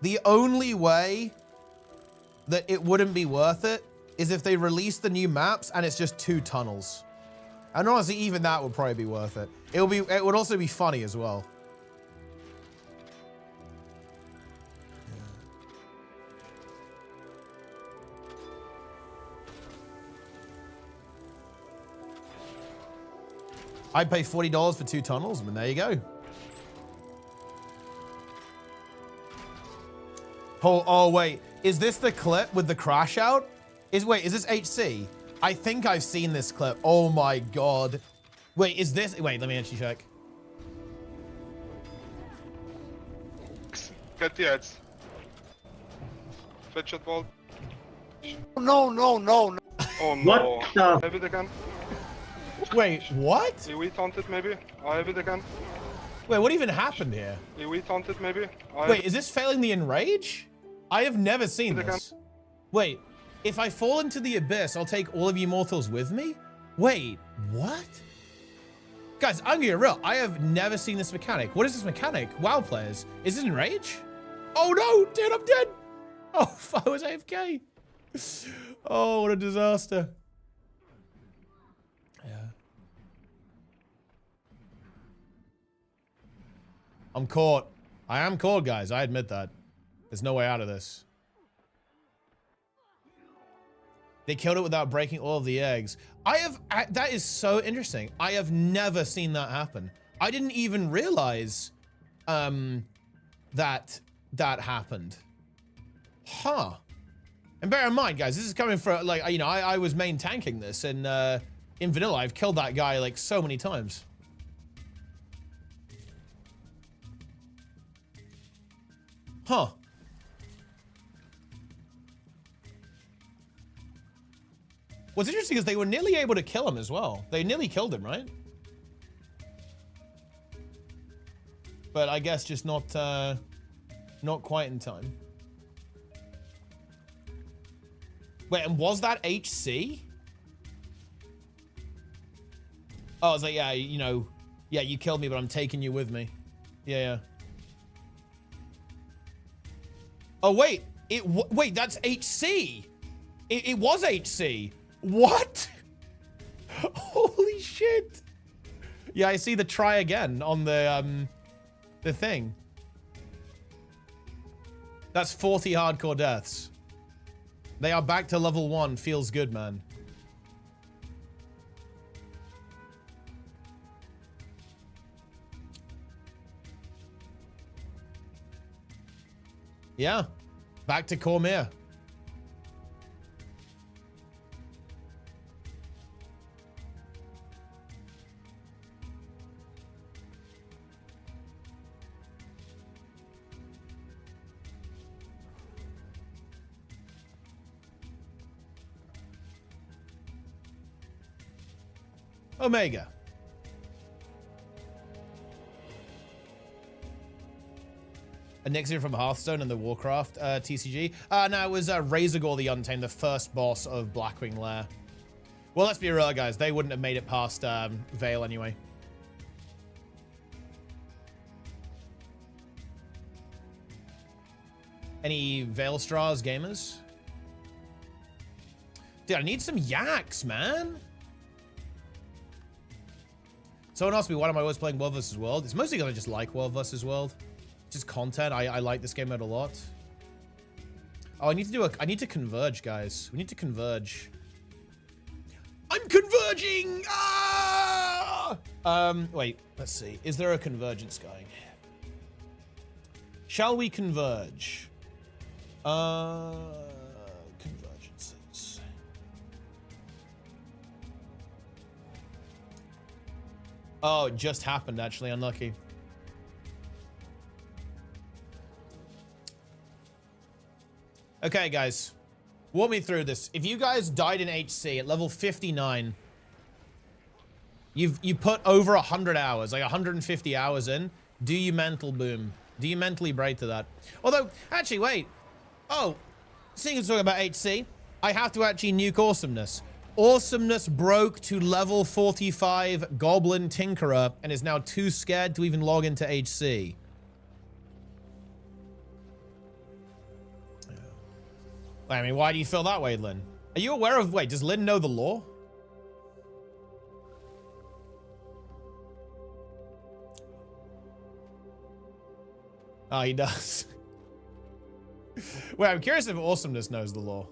The only way that it wouldn't be worth it is if they release the new maps and it's just 2 tunnels. And honestly, even that would probably be worth it. It would also be funny as well. I'd pay $40 for 2 tunnels, and there you go. Oh wait, is this the clip with the crash out? Wait, is this HC? I think I've seen this clip. Oh my God. Wait, is this, wait, let me actually check. Get the ads. Fetch shot ball. No, no, no, no. Oh no. What the? Have it again. Wait, what? We taunted maybe. I have it again. Wait, what even happened here? We taunted maybe. Wait, is this failing the enrage? I have never seen this. Wait, if I fall into the abyss, I'll take all of you mortals with me? Wait, what? Guys, I'm gonna get real. I have never seen this mechanic. What is this mechanic? WoW players. Is this enrage? Oh no, dude, I'm dead. Oh, I was AFK. Oh, what a disaster. Yeah. I'm caught. I am caught, guys. I admit that. There's no way out of this. They killed it without breaking all of the eggs. That is so interesting. I have never seen that happen. I didn't even realize that happened. Huh. And bear in mind, guys, this is coming from, like, you know, I was main tanking this, and in vanilla, I've killed that guy like so many times. Huh. What's interesting is they were nearly able to kill him as well. They nearly killed him, right? But I guess just not quite in time. Wait, and was that HC? Oh, I was like, yeah, you know, yeah, you killed me, but I'm taking you with me. Yeah, yeah. Oh, wait, wait, that's HC. It was HC. What? Holy shit. Yeah, I see the try again on the thing. That's 40 hardcore deaths. They are back to level 1. Feels good, man. Yeah. Back to Cormier. Omega. A Nixie from Hearthstone and the Warcraft TCG. No, it was Razorgore the Untamed, the first boss of Blackwing Lair. Well, let's be real, guys. They wouldn't have made it past Vale anyway. Any Vale Straws gamers? Dude, I need some yaks, man. Someone asked me, why am I always playing World vs. World? It's mostly because I just like World vs. World. Just content. I like this game out a lot. Oh, I need to converge, guys. We need to converge. I'm converging! Ah! Wait, let's see. Is there a convergence going? Shall we converge? Convergences. Oh, it just happened, actually. Unlucky. Okay, guys. Walk me through this. If you guys died in HC at level 59, you put over 100 hours, like 150 hours in, do you mental boom? Do you mentally break to that? Although, actually, wait. Oh, seeing as we're talking about HC, I have to actually nuke Awesomeness. Awesomeness broke to level 45 Goblin Tinkerer and is now too scared to even log into HC. I mean, why do you feel that way, Lynn? Are you aware of... Wait, does Lynn know the law? Oh, he does. Wait, I'm curious if Awesomeness knows the law.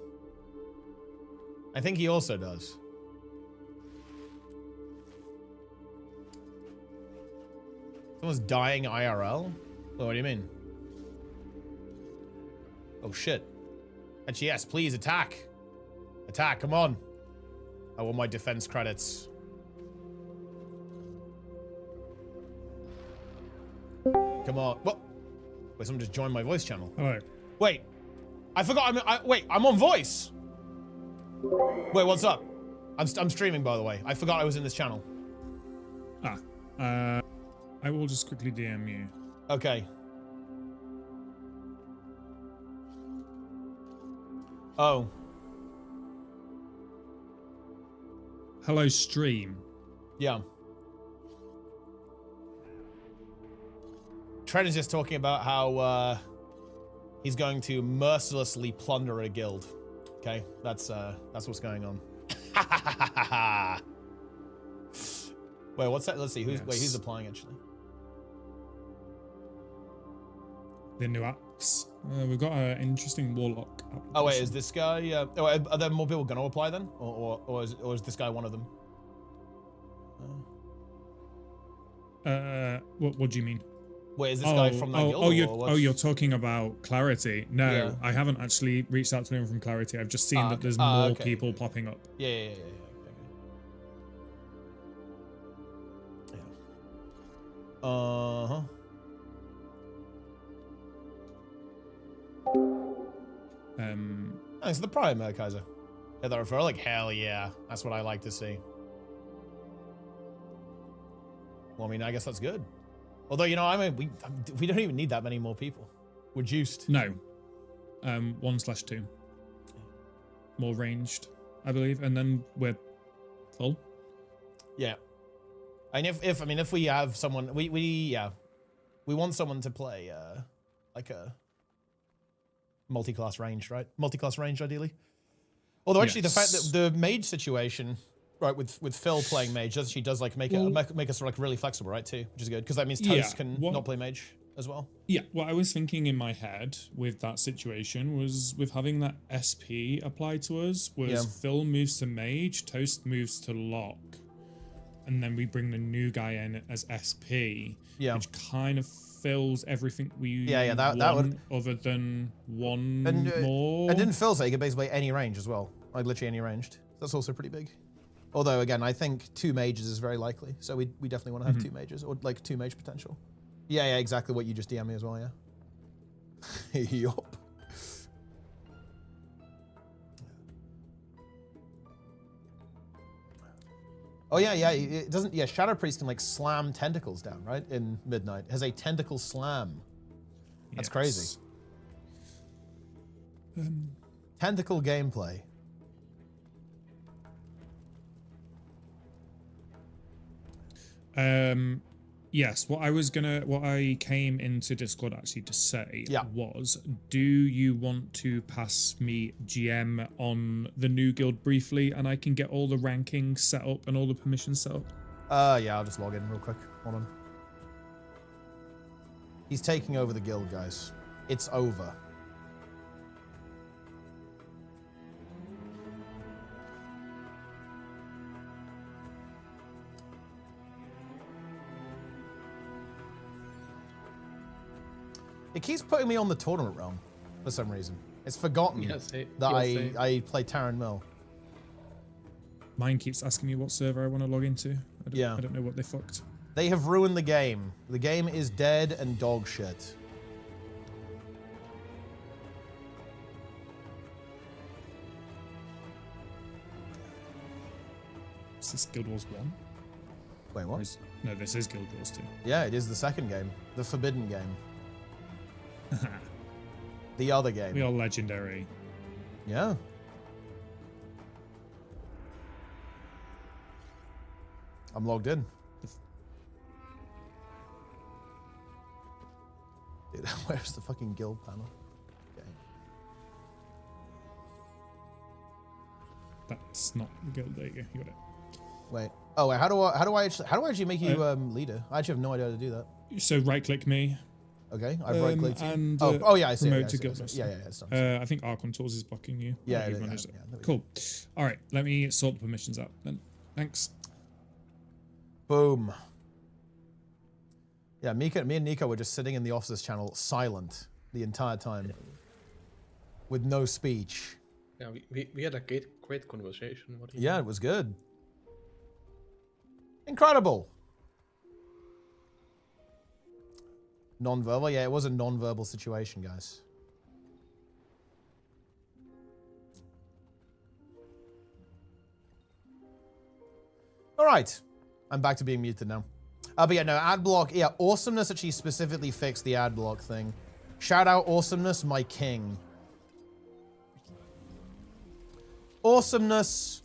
I think he also does. Someone's dying IRL? Well, what do you mean? Oh, shit. Actually, yes, please, attack. Attack, come on. I want my defense credits. Come on. What? Wait, someone just joined my voice channel. Hello. Wait. I forgot. Wait, I'm on voice. Wait, what's up? I'm streaming, by the way. I forgot I was in this channel. I will just quickly DM you. Okay. Oh. Hello, stream. Yeah. Trent is just talking about how he's going to mercilessly plunder a guild. Okay, that's what's going on. Wait, what's that? Let's see. Who's applying actually? The new apps. We've got an interesting warlock application. Oh wait, is this guy? Are there more people going to apply then, or is this guy one of them? What do you mean? Wait, is this guy from that guild? You're talking about Clarity. No, Yeah. I haven't actually reached out to anyone from Clarity. I've just seen that there's more people popping up. Yeah. Uh-huh. Thanks for the prime, Kaiser. Yeah, the referral, like, hell yeah. That's what I like to see. Well, I mean, I guess that's good. Although, you know, I mean, we don't even need that many more people. We're juiced. No. 1/2. More ranged, I believe. And then we're full. Yeah. And if we have someone, we want someone to play, like a multi-class range, right? Multi-class range, ideally. Although actually, Yes. the fact that the mage situation, right, with Phil playing mage, actually does like make us like really flexible, right? Too, which is good because that means Toast can not play mage as well. Yeah, what I was thinking in my head with that situation was with having that SP applied to us was Phil moves to mage, Toast moves to lock, and then we bring the new guy in as SP, which kind of fills everything we that would, other than one more. And didn't Phil say he could basically any range as well, like literally any ranged? That's also pretty big. Although again, I think 2 mages is very likely, so we definitely want to have 2 mages or like 2 mage potential. Yeah, exactly what you just DM me as well. Yeah. Yup. Oh yeah, it doesn't. Yeah, Shadow Priest can like slam tentacles down, right? In Midnight, it has a tentacle slam. That's Yes. crazy. Tentacle gameplay. Yes, what I came into Discord actually to say Yeah. was, do you want to pass me GM on the new guild briefly, and I can get all the rankings set up and all the permissions set up? Yeah, I'll just log in real quick. Hold on. He's taking over the guild, guys. It's over. It keeps putting me on the tournament realm for some reason. It's forgotten that I play Taran Mill. Mine keeps asking me what server I want to log into. I don't know what they fucked. They have ruined the game. The game is dead and dog shit. Is this Guild Wars 1? Wait, what? No, this is Guild Wars 2. Yeah, it is the second game. The forbidden game. The other game. We are legendary. Yeah. I'm logged in. Dude, where's the fucking guild panel? Okay. That's not the guild. There you go. You got it. Wait. Oh wait. How do I actually make you leader? I actually have no idea how to do that. So right click me. Okay, I've right clicked. And oh yeah, I see. promote I to see, guild I see. master. Yeah, it's done. I think Archon Tools is blocking you. Yeah, You've yeah, managed it. there we Cool. All right, let me sort the permissions out then. Thanks. Boom. Yeah, me and Nico were just sitting in the officers channel, silent the entire time, with no speech. Yeah, we had a great conversation. What do you Yeah, think? it was good. Incredible. Non-verbal? Yeah, it was a non-verbal situation, guys. All right. I'm back to being muted now. But yeah, no, ad block. Yeah, Awesomeness actually specifically fixed the ad block thing. Shout out Awesomeness, my king. Awesomeness,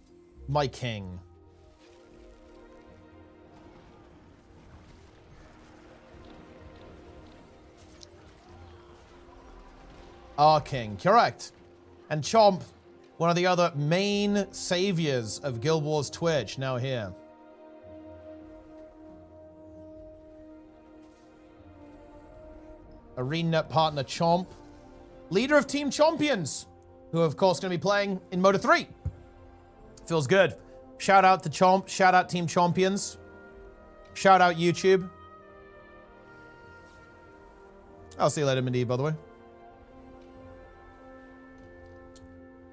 my king. Our king, correct. And Chomp, one of the other main saviors of Guild Wars Twitch, now here. ArenaNet partner Chomp, leader of Team Champions, who are of course going to be playing in Moto 3. Feels good. Shout out to Chomp, shout out Team Champions, shout out YouTube. I'll see you later, Mindy, by the way.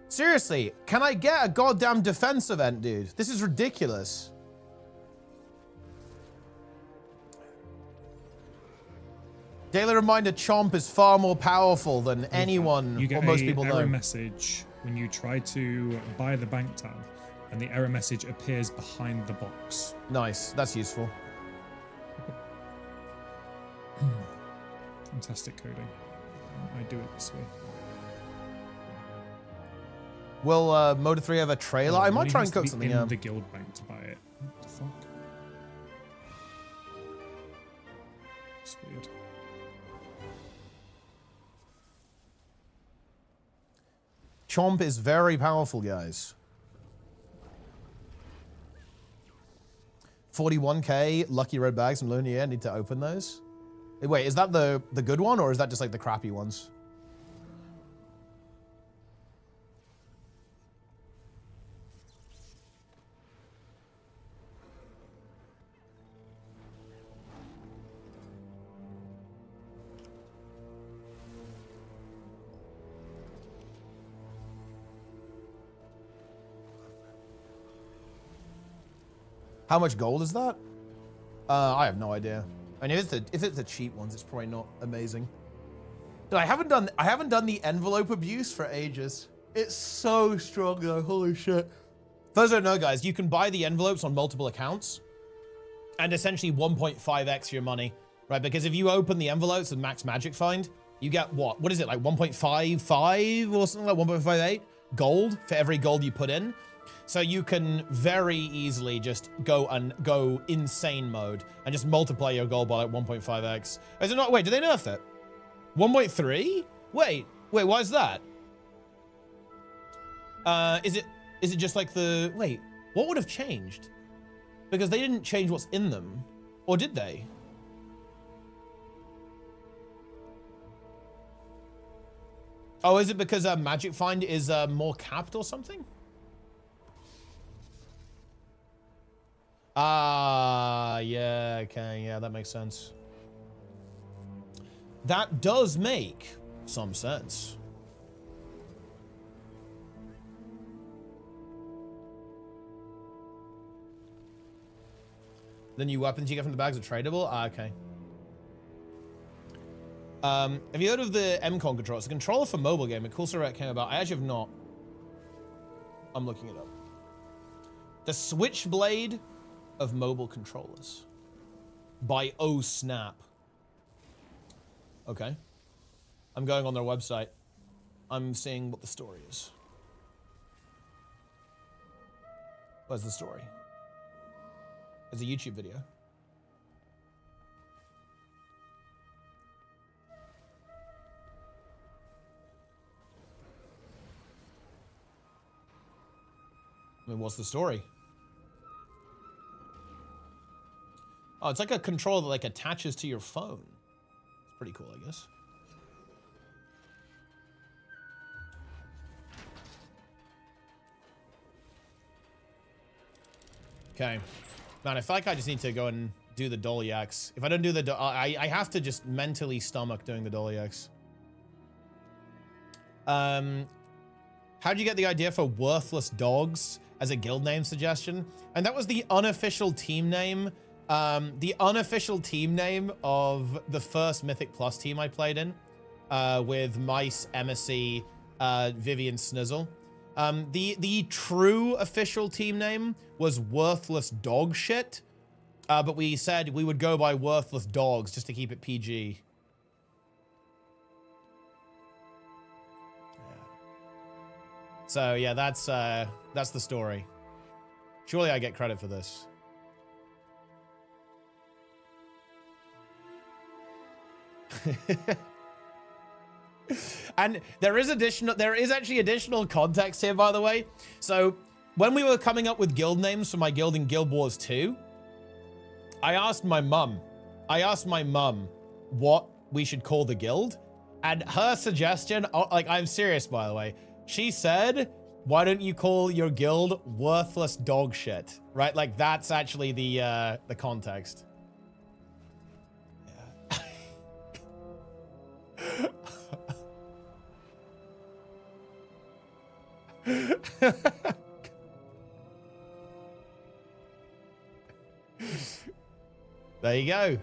Seriously, can I get a goddamn defense event, dude? This is ridiculous. Daily reminder, Chomp is far more powerful than anyone You or get most an people error know. message when you try to buy the bank tab, and the error message appears behind the box. Nice, that's useful. Fantastic coding. I do it this way. Will Moto 3 have a trailer? I might try and cook something, in yeah. the guild bank to buy it. What the fuck? It's weird. Chomp is very powerful, guys. 41k lucky red bags from Lunia. Need to open those. Wait, is that the good one, or is that just like the crappy ones? How much gold is that? I have no idea. I mean, if it's the cheap ones, it's probably not amazing. Dude, I haven't done the envelope abuse for ages. It's so strong though. Holy shit. For those who don't know, guys, you can buy the envelopes on multiple accounts and essentially 1.5x your money, right? Because if you open the envelopes with max magic find, you get what? What is it, like 1.55 or something, like 1.58 gold for every gold you put in? So you can very easily just go insane mode and just multiply your gold by like 1.5x. Is it not? Wait, did they nerf it? 1.3? Wait, why is that? Is it just like the, wait, what would have changed? Because they didn't change what's in them, or did they? Oh, is it because Magic Find is more capped or something? Ah, yeah, okay, yeah, that makes sense. That does make some sense. The new weapons you get from the bags are tradable? Ah, okay. Have you heard of the MCON controller? It's a controller for mobile game. A cool Surrect came about. I actually have not. I'm looking it up. The Switchblade of mobile controllers by Oh Snap. Okay. I'm going on their website. I'm seeing what the story is. Where's the story? It's a YouTube video. I mean, what's the story? Oh, it's like a controller that like attaches to your phone. It's pretty cool, I guess. Okay. Man, I feel like I just need to go and do the Doliacs. If I don't do the I have to just mentally stomach doing the Doliacs. How'd you get the idea for Worthless Dogs as a guild name suggestion? And that was the unofficial team name. The unofficial team name of the first Mythic Plus team I played in, with Mice, Emissy, Vivian Snizzle. The true official team name was Worthless Dog Shit, but we said we would go by Worthless Dogs just to keep it PG. Yeah. So yeah, that's the story. Surely I get credit for this. And there is actually additional context here, by the way. So when we were coming up with guild names for my guild in Guild Wars 2, I asked my mum what we should call the guild, and her suggestion, like, I'm serious, by the way, she said, why don't you call your guild Worthless Dog Shit, right? Like, that's actually the context. There you go.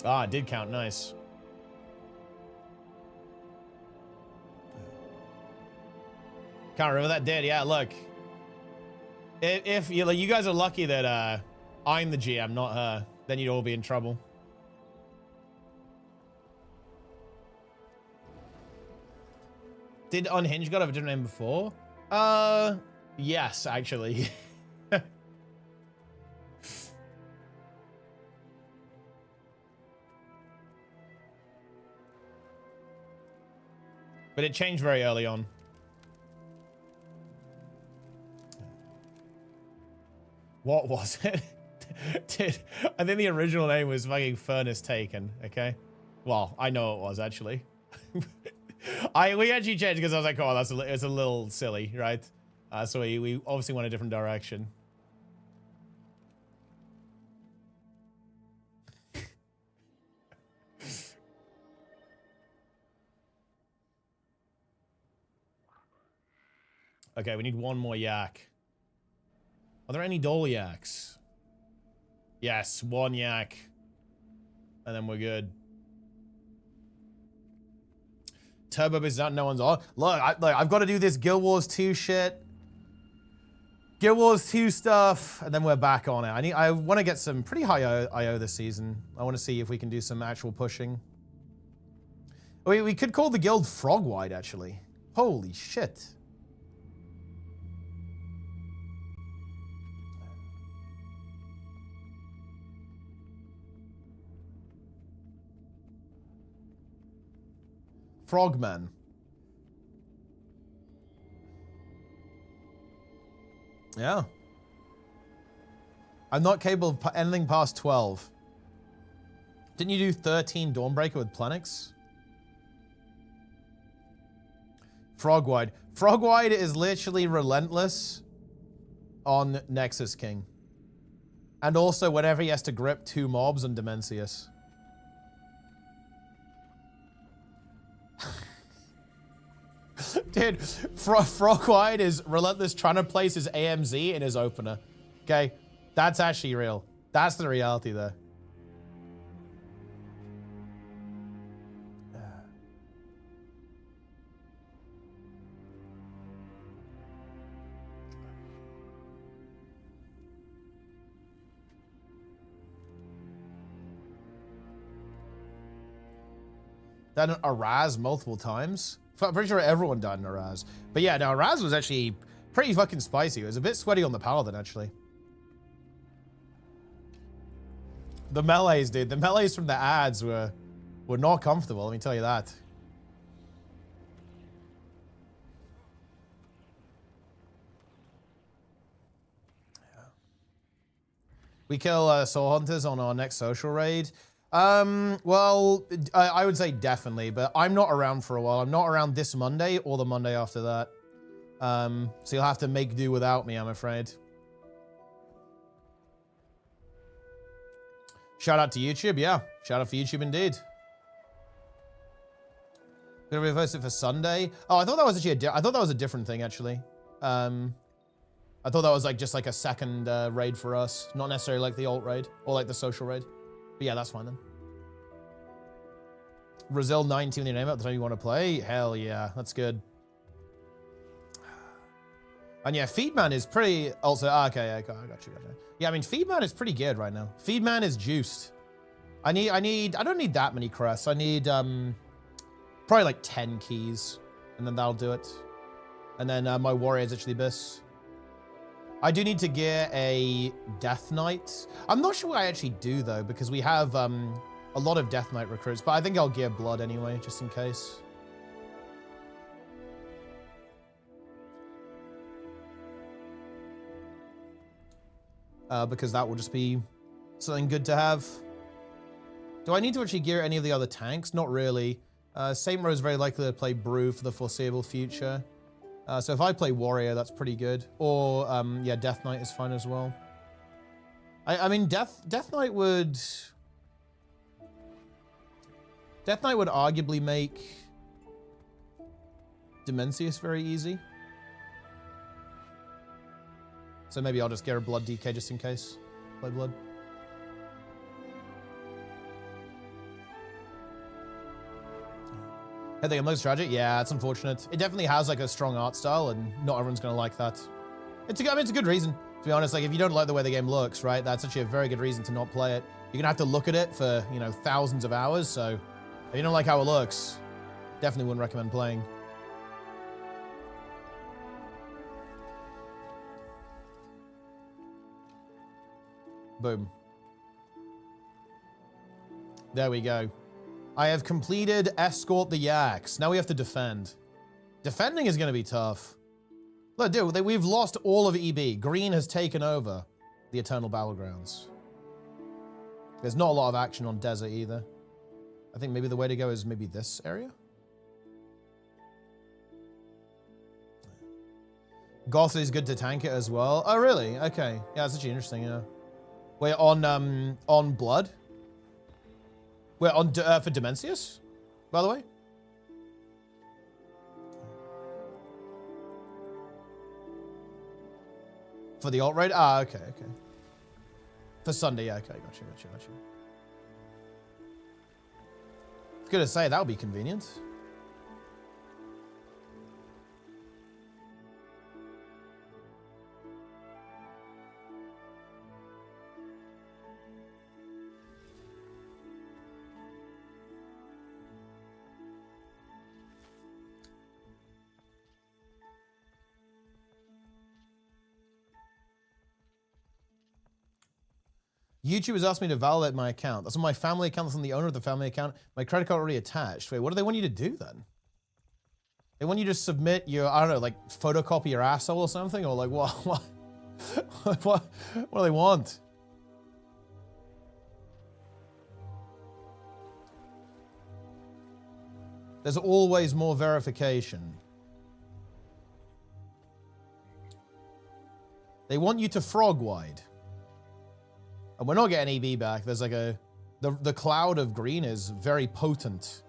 Ah, it did count. Nice. Can't remember that did. Yeah, look. If you guys are lucky that I'm the GM, not her, then you'd all be in trouble. Did Unhinged God have a different name before? Yes, actually. But it changed very early on. What was it? Dude, I think the original name was fucking Furnace Taken, okay? Well, I know it was, actually. We actually changed because I was like, oh, it's a little silly, right? So we obviously went a different direction. Okay, we need one more yak. Are there any Doliacs? Yes, one yak. And then we're good. Turbo is not no one's on. Look, I've got to do this Guild Wars 2 shit. Guild Wars 2 stuff, and then we're back on it. I want to get some pretty high IO this season. I want to see if we can do some actual pushing. We could call the guild Frog-wide, actually. Holy shit. Frogman. Yeah. I'm not capable of anything past 12. Didn't you do 13 Dawnbreaker with Plenix? Frogwide. Frogwide is literally relentless on Nexus King. And also whenever he has to grip 2 mobs on Dimensius. Dude, Frogwide is relentless trying to place his AMZ in his opener. Okay? That's actually real. That's the reality there. Done a Raz multiple times. I'm pretty sure everyone died in a Raz. But yeah, no, Raz was actually pretty fucking spicy. It was a bit sweaty on the Paladin, actually. The melees, dude. The melees from the ads were not comfortable, let me tell you that. Yeah. We kill Soul Hunters on our next social raid. Well, I would say definitely, but I'm not around for a while. I'm not around this Monday or the Monday after that. So you'll have to make do without me, I'm afraid. Shout out to YouTube, yeah. Shout out for YouTube indeed. Gonna reverse it for Sunday. Oh, I thought that was actually I thought that was a different thing actually. I thought that was like just like a second raid for us, not necessarily like the alt raid or like the social raid. But yeah, that's fine then. Brazil 19 with your name at the time you want to play? Hell yeah, that's good. And yeah, Feedman is pretty also okay, I got you. Yeah, I mean Feedman is pretty good right now. Feedman is juiced. I don't need that many crests. I need probably like 10 keys. And then that'll do it. And then my warrior is actually Abyss. I do need to gear a Death Knight. I'm not sure what I actually do though, because we have a lot of Death Knight recruits, but I think I'll gear Blood anyway, just in case. Because that will just be something good to have. Do I need to actually gear any of the other tanks? Not really. Saint Row is very likely to play Brew for the foreseeable future. So if I play Warrior, that's pretty good. Or, yeah, Death Knight is fine as well. I mean, Death Knight would... Death Knight would arguably make Dimensius very easy. So maybe I'll just get a Blood DK just in case. Play Blood. I think it looks tragic. Yeah, it's unfortunate. It definitely has like a strong art style, and not everyone's gonna like that. I mean, it's a good reason, to be honest. Like, if you don't like the way the game looks, right, that's actually a very good reason to not play it. You're gonna have to look at it for, you know, thousands of hours. So if you don't like how it looks, definitely wouldn't recommend playing. Boom. There we go. I have completed Escort the Yaks. Now we have to defend. Defending is going to be tough. Look, dude, we've lost all of EB. Green has taken over the Eternal Battlegrounds. There's not a lot of action on Desert either. I think maybe the way to go is maybe this area. Goth is good to tank it as well. Oh, really? Okay. Yeah, that's actually interesting, yeah. We're on Blood. We're on for Dimensius, by the way. For the alt raid? Ah, okay. For Sunday, yeah, okay, got you. I was gonna say, that would be convenient. YouTube has asked me to validate my account. That's on my family account. That's on the owner of the family account. My credit card already attached. Wait, what do they want you to do then? They want you to submit your, I don't know, like photocopy your asshole or something? Or like what? What do they want? There's always more verification. They want you to frog wide. And we're not getting EV back. There's like a... The cloud of green is very potent.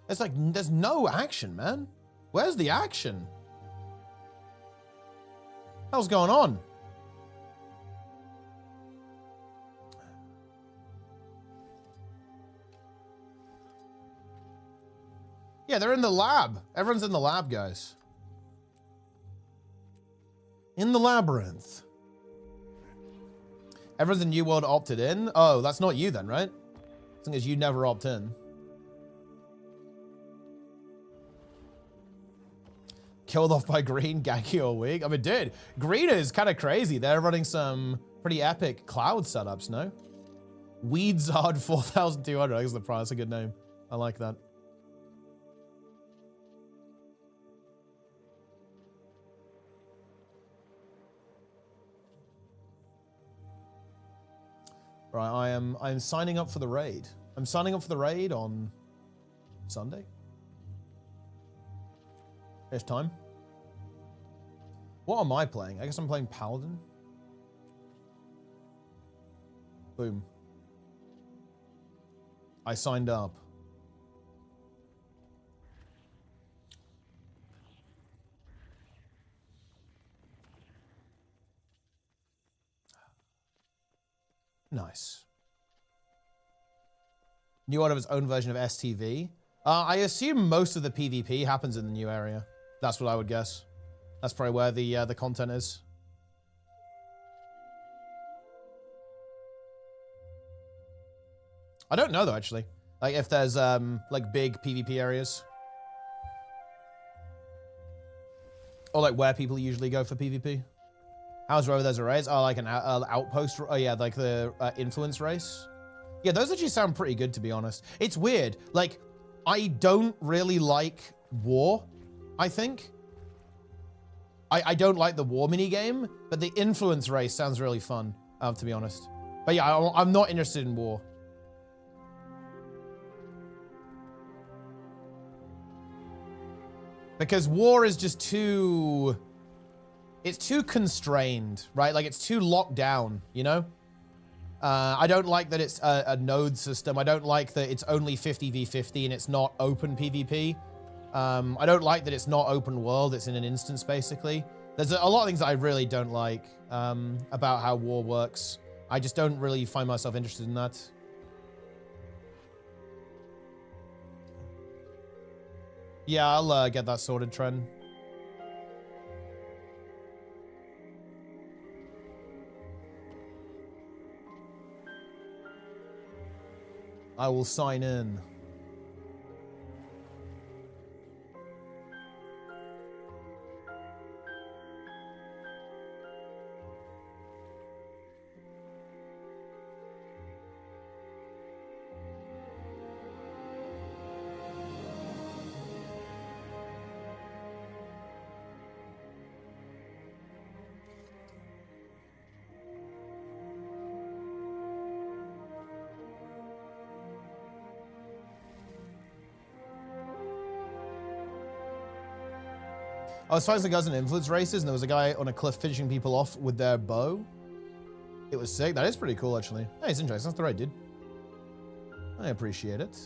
It's like, there's no action, man. Where's the action? What's going on? Yeah, they're in the lab. Everyone's in the lab, guys. In the labyrinth. Everyone's in New World opted in? Oh, that's not you then, right? As long as you never opt in. Killed off by green, ganky all week. I mean, dude, green is kind of crazy. They're running some pretty epic cloud setups, no? Weedzard 4200. I guess the price. That's a good name. I like that. Right, I'm signing up for the raid. I'm signing up for the raid on Sunday. There's time. What am I playing? I guess I'm playing Paladin. Boom. I signed up. Nice. New out of its own version of STV. I assume most of the PvP happens in the new area. That's what I would guess. That's probably where the content is. I don't know though, actually. Like if there's like big PvP areas, or like where people usually go for PvP. How's Rover? There's a race. Oh, like an outpost. Oh yeah, like the influence race. Yeah, those actually sound pretty good, to be honest. It's weird. Like, I don't really like war, I think. I don't like the war minigame, but the influence race sounds really fun, to be honest. But yeah, I'm not interested in war. Because war is just too... It's too constrained, right? Like, it's too locked down, you know? I don't like that it's a node system. I don't like that it's only 50v50 and it's not open PvP. I don't like that it's not open world. It's in an instance, basically. There's a lot of things that I really don't like about how war works. I just don't really find myself interested in that. Yeah, I'll get that sorted, Trent. I will sign in. I was fighting some guys in influence races, and there was a guy on a cliff finishing people off with their bow. It was sick. That is pretty cool, actually. Hey, it's interesting. That's the right dude. I appreciate it.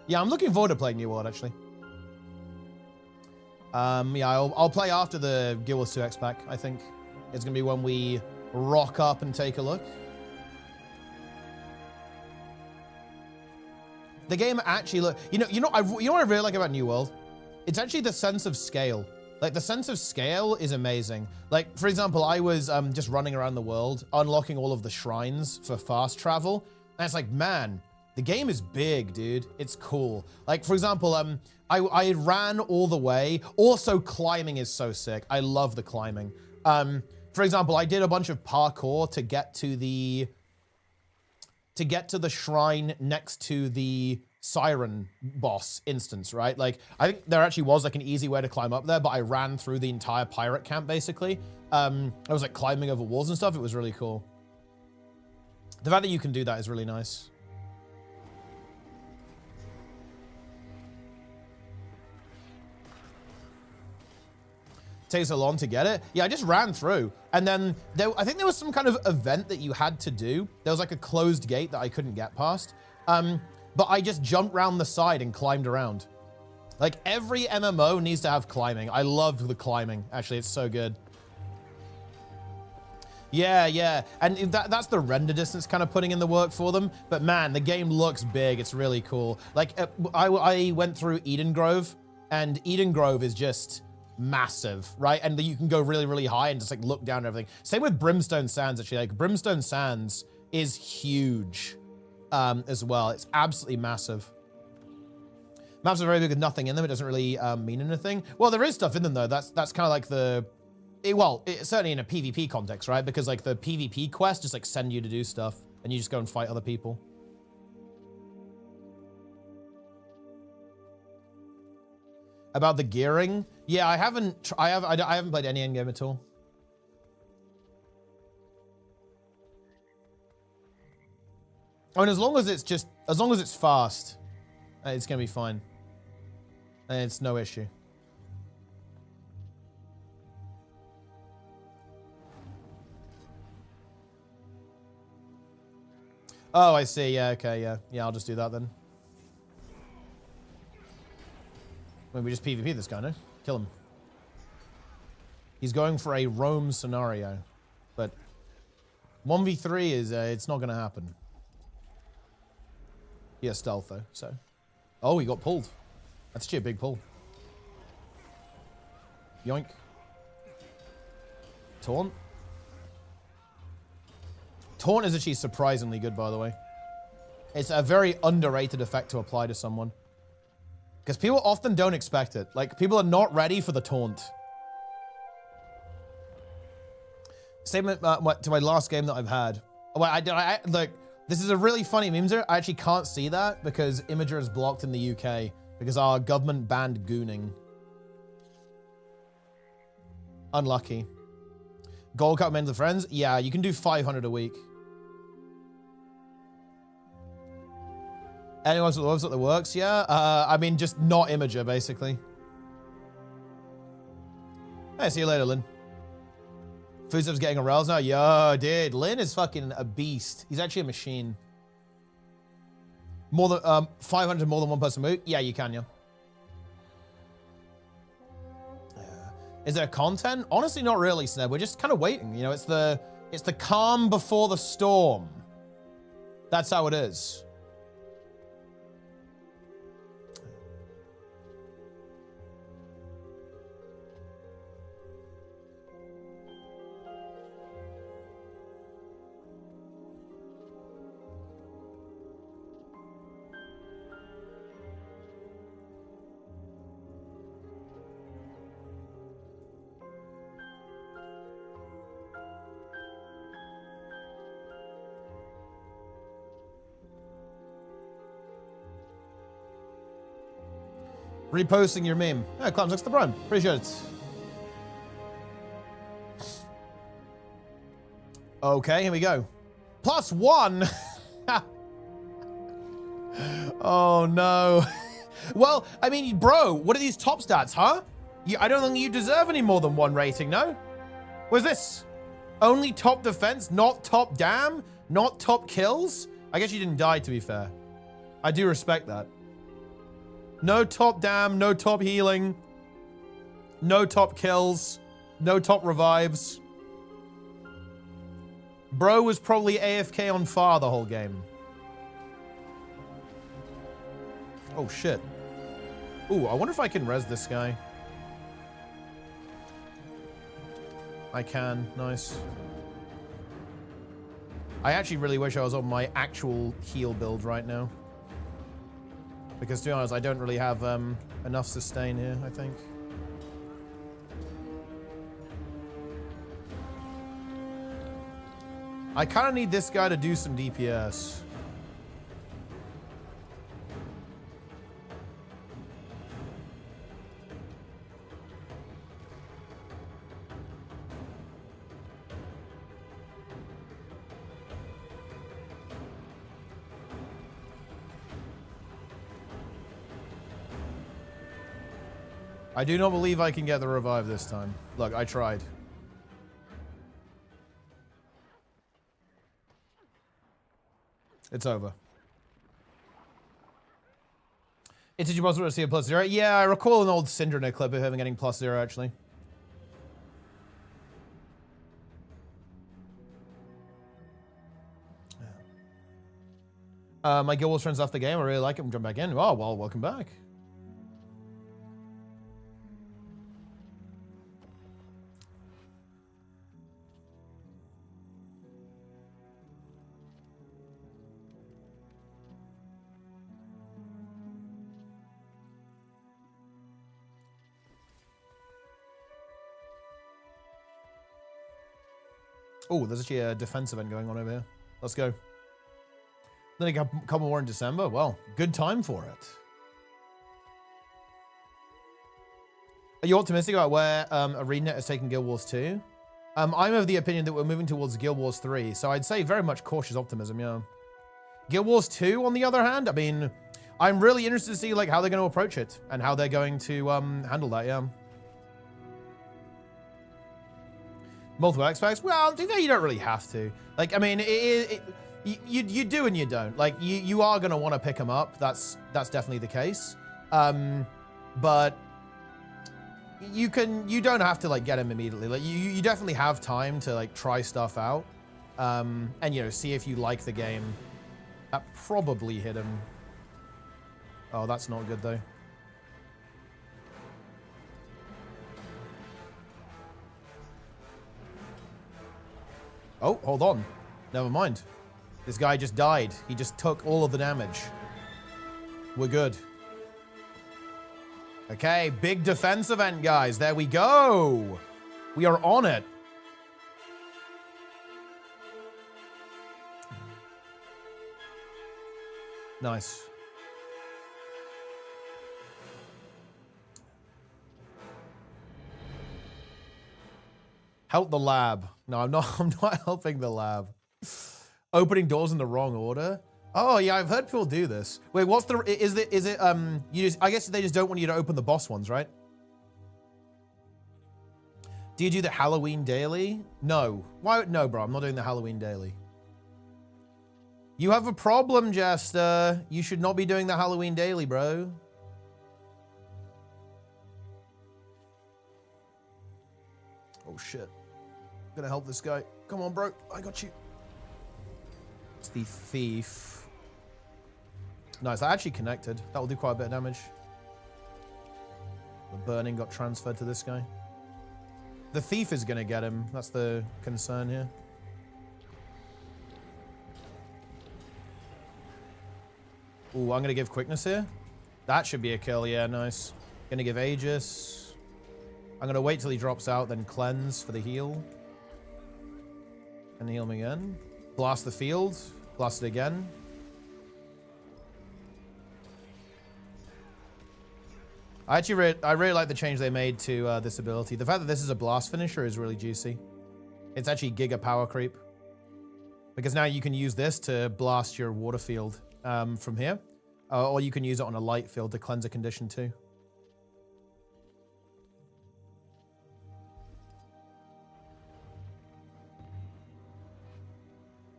Yeah, I'm looking forward to playing New World, actually. Yeah, I'll play after the gw2 X-Pack, I think. It's going to be when we rock up and take a look. The game actually you know what I really like about New World? It's actually the sense of scale. Like, the sense of scale is amazing. Like, for example, I was just running around the world, unlocking all of the shrines for fast travel. And it's like, man, The game is big, dude. It's cool. Like, for example, I ran all the way. Also, climbing is so sick. I love the climbing. For example, I did a bunch of parkour to get to the shrine next to the Siren boss instance, right? Like, I think there actually was like an easy way to climb up there, but I ran through the entire pirate camp, basically. I was like climbing over walls and stuff. It was really cool. The fact that you can do that is really nice. Takes so long to get it. Yeah, I just ran through. And then I think there was some kind of event that you had to do. There was like a closed gate that I couldn't get past. But I just jumped around the side and climbed around. Like every MMO needs to have climbing. I love the climbing. Actually, it's so good. Yeah, yeah. And that's the render distance kind of putting in the work for them. But man, the game looks big. It's really cool. Like I went through Eden Grove, and Eden Grove is just massive, right? And you can go really, really high and just like look down and everything. Same with Brimstone Sands, actually. Like Brimstone Sands is huge as well. It's absolutely massive. Maps are very big with nothing in them. It doesn't really mean anything. Well, there is stuff in them though. That's kind of like the, certainly in a PvP context, right? Because like the PvP quests just like send you to do stuff and you just go and fight other people. About the gearing, yeah, I haven't played any endgame at all. I mean, as long as it's fast, it's gonna be fine. And it's no issue. Oh, I see. Yeah, okay, yeah. Yeah, I'll just do that then. When we just PvP this guy, no? Kill him. He's going for a roam scenario. But 1v3 is, it's not going to happen. He has stealth though, so. Oh, he got pulled. That's actually a big pull. Yoink. Taunt. Taunt is actually surprisingly good, by the way. It's a very underrated effect to apply to someone. Because people often don't expect it. Like, people are not ready for the taunt. Same to my last game that I've had. Well, like, this is a really funny meme there. I actually can't see that because Imager is blocked in the UK because our government banned gooning. Unlucky. Gold Cup men's and friends? Yeah, you can do 500 a week. Anyone's at the website that works? Yeah. I mean, just not Imager, basically. Hey, see you later, Lynn. Foodstuff's getting a rails now? Yo, dude. Lynn is fucking a beast. He's actually a machine. More than 500 more than one person move? Yeah, you can, yeah. Is there content? Honestly, not really, Sneb. We're just kind of waiting. You know, it's the calm before the storm. That's how it is. Reposting your meme. Yeah, Clams looks the prime. Appreciate it. Okay, here we go. +1. Oh no. Well, I mean, bro, what are these top stats, huh? I don't think you deserve any more than 1 rating, no? What's this? Only top defense, not top dam, not top kills? I guess you didn't die, to be fair. I do respect that. No top dam, no top healing, no top kills, no top revives. Bro was probably AFK on fire the whole game. Oh shit. Ooh, I wonder if I can res this guy. I can, nice. I actually really wish I was on my actual heal build right now. Because to be honest, I don't really have enough sustain here, I think. I kind of need this guy to do some DPS. I do not believe I can get the revive this time. Look, I tried. It's over. Did you also see a +0? Yeah, I recall an old Syndra clip of him getting +0 actually. My Guild Wars friends left the game. I really like it. I'm jumping back in. Oh, well, welcome back. Oh, there's actually a defense event going on over here. Let's go. Then a couple more in December. Well, good time for it. Are you optimistic about where ArenaNet is taking Guild Wars 2? I'm of the opinion that we're moving towards Guild Wars 3, so I'd say very much cautious optimism, yeah. Guild Wars 2, on the other hand, I mean, I'm really interested to see like how they're going to approach it and how they're going to handle that, yeah. Multiple X-Packs? Well, to be fair, you don't really have to. Like, I mean, you do and you don't. Like, you are going to want to pick them up. That's definitely the case. But you don't have to, like, get them immediately. Like, you definitely have time to, like, try stuff out. And, you know, see if you like the game. That probably hit him. Oh, that's not good, though. Oh, hold on. Never mind. This guy just died. He just took all of the damage. We're good. Okay, big defense event, guys. There we go. We are on it. Nice. Help the lab. No, I'm not helping the lab. Opening doors in the wrong order. Oh yeah, I've heard people do this. Wait, what's the is it you just, I guess they just don't want you to open the boss ones, right? Do you do the Halloween daily? No. Why? No, bro, I'm not doing the Halloween daily. You have a problem, Jester. You should not be doing the Halloween daily, bro. Oh shit. I'm gonna help this guy. Come on, bro. I got you. It's the thief. Nice. I actually connected. That will do quite a bit of damage. The burning got transferred to this guy. The thief is gonna get him. That's the concern here. Ooh, I'm gonna give quickness here. That should be a kill. Yeah, nice. Gonna give Aegis. I'm gonna wait till he drops out, then cleanse for the heal. And heal him again. Blast the field. Blast it again. I really like the change they made to this ability. The fact that this is a blast finisher is really juicy. It's actually giga power creep. Because now you can use this to blast your water field from here. Or you can use it on a light field to cleanse a condition too.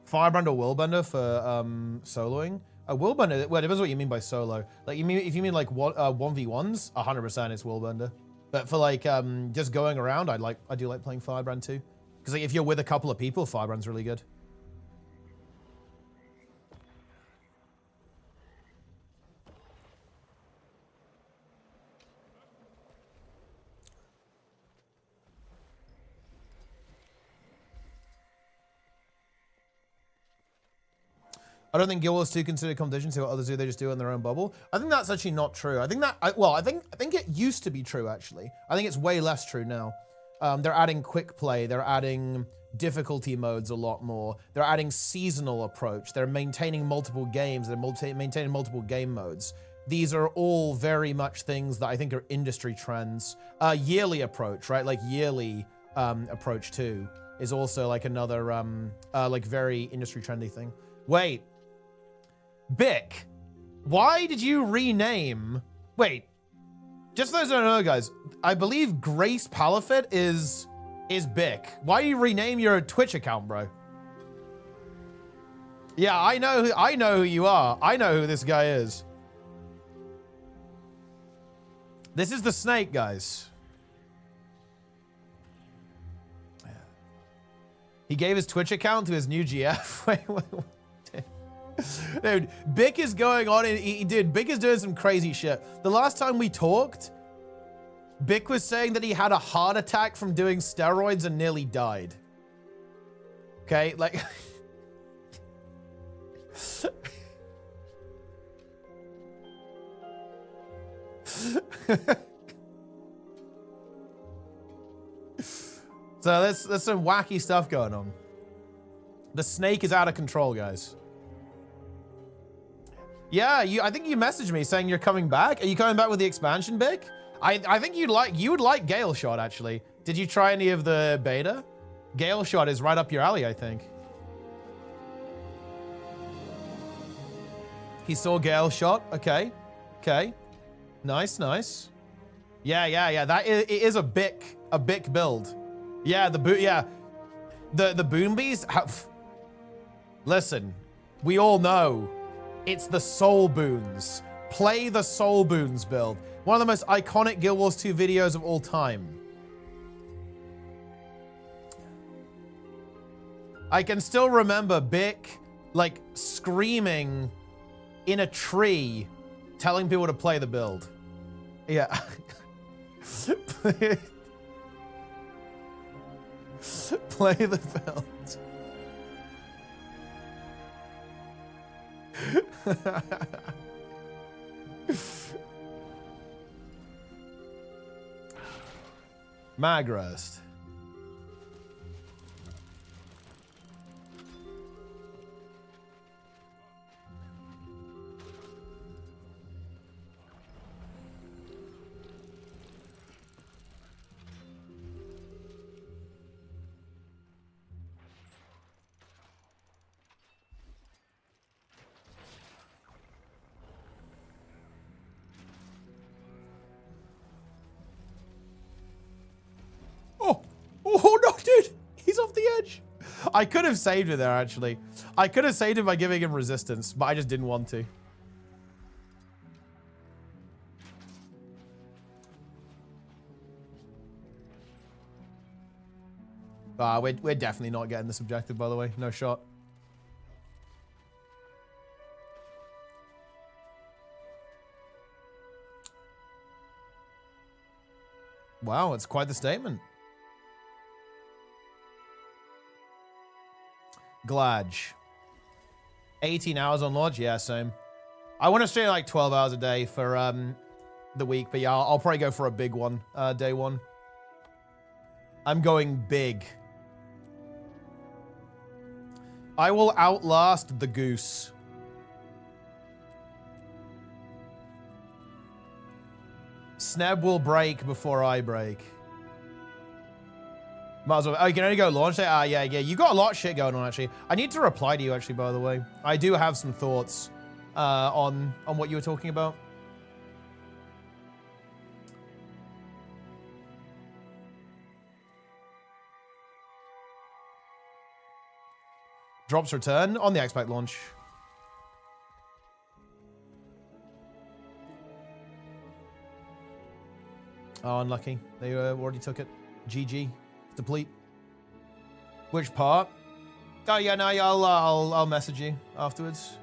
Firebrand or Willbender for soloing? A Willbender, well, it depends what you mean by solo. Like, if you mean like 1v1s, 100% it's Willbender. But for like just going around, I do like playing Firebrand too. Because like, if you're with a couple of people, Firebrand's really good. I don't think Guild Wars 2 consider competition, see what others do, they just do it in their own bubble. I think that's actually not true. I think that, I think it used to be true, actually. I think it's way less true now. They're adding quick play, they're adding difficulty modes a lot more. They're adding seasonal approach. They're maintaining multiple games, they're maintaining multiple game modes. These are all very much things that I think are industry trends. Yearly approach, right? Like yearly approach too is also like another like very industry trendy thing. Wait, Bick, why did you rename? Wait, just so those who don't know, guys, I believe Grace Palafit is Bick. Why do you rename your Twitch account, bro? Yeah, I know who you are. I know who this guy is. This is the snake, guys. He gave his Twitch account to his new GF. Wait. Dude, Bick is going on and dude, Bick is doing some crazy shit. The last time we talked, Bick was saying that he had a heart attack from doing steroids and nearly died. Okay, like... So there's some wacky stuff going on. The snake is out of control, guys. Yeah, I think you messaged me saying you're coming back. Are you coming back with the expansion, Bick? I think you would like Gale Shot, actually. Did you try any of the beta? Gale Shot is right up your alley, I think. He saw Gale Shot. Okay. Nice. Yeah. It is a Bick build. Yeah, the Boombies have... Listen, we all know it's the Soul Boons. Play the Soul Boons build. One of the most iconic Guild Wars 2 videos of all time. I can still remember Bick, like, screaming in a tree, telling people to play the build. Yeah. Play the build. Mag roast. Oh no, dude! He's off the edge. I could have saved it there, actually. I could have saved him by giving him resistance, but I just didn't want to. We're definitely not getting this objective, by the way. No shot. Wow, it's quite the statement. Glad. 18 hours on Lodge? Yeah, same. I want to stay like 12 hours a day for the week, but yeah, I'll probably go for a big one, day one. I'm going big. I will outlast the goose. Sneb will break before I break. Might as well. Oh, you can only go launch day? Yeah. You got a lot of shit going on, actually. I need to reply to you, actually, by the way. I do have some thoughts on what you were talking about. Drops return on the X-Pac launch. Oh, unlucky. They already took it. GG. Deplete. Which part? Oh yeah, no, yeah, I'll message you afterwards.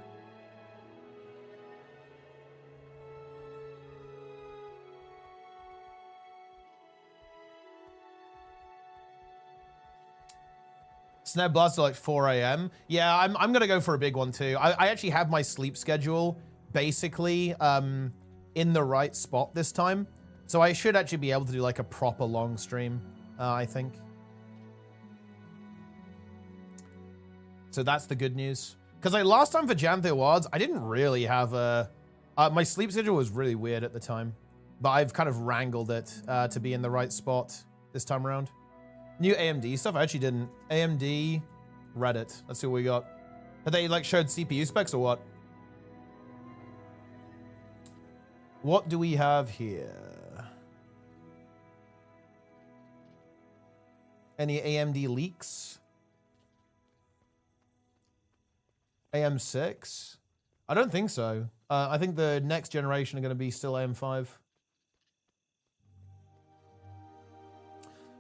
Snare Blast till like 4 a.m. Yeah, I'm gonna go for a big one too. I actually have my sleep schedule basically in the right spot this time. So I should actually be able to do like a proper long stream, I think. So that's the good news. Because like last time for Jam the Awards, I didn't really have a... my sleep schedule was really weird at the time. But I've kind of wrangled it to be in the right spot this time around. New AMD stuff? I actually didn't. AMD, Reddit. Let's see what we got. Have they like showed CPU specs or what? What do we have here? Any AMD leaks? AM6? I don't think so. I think the next generation are going to be still AM5.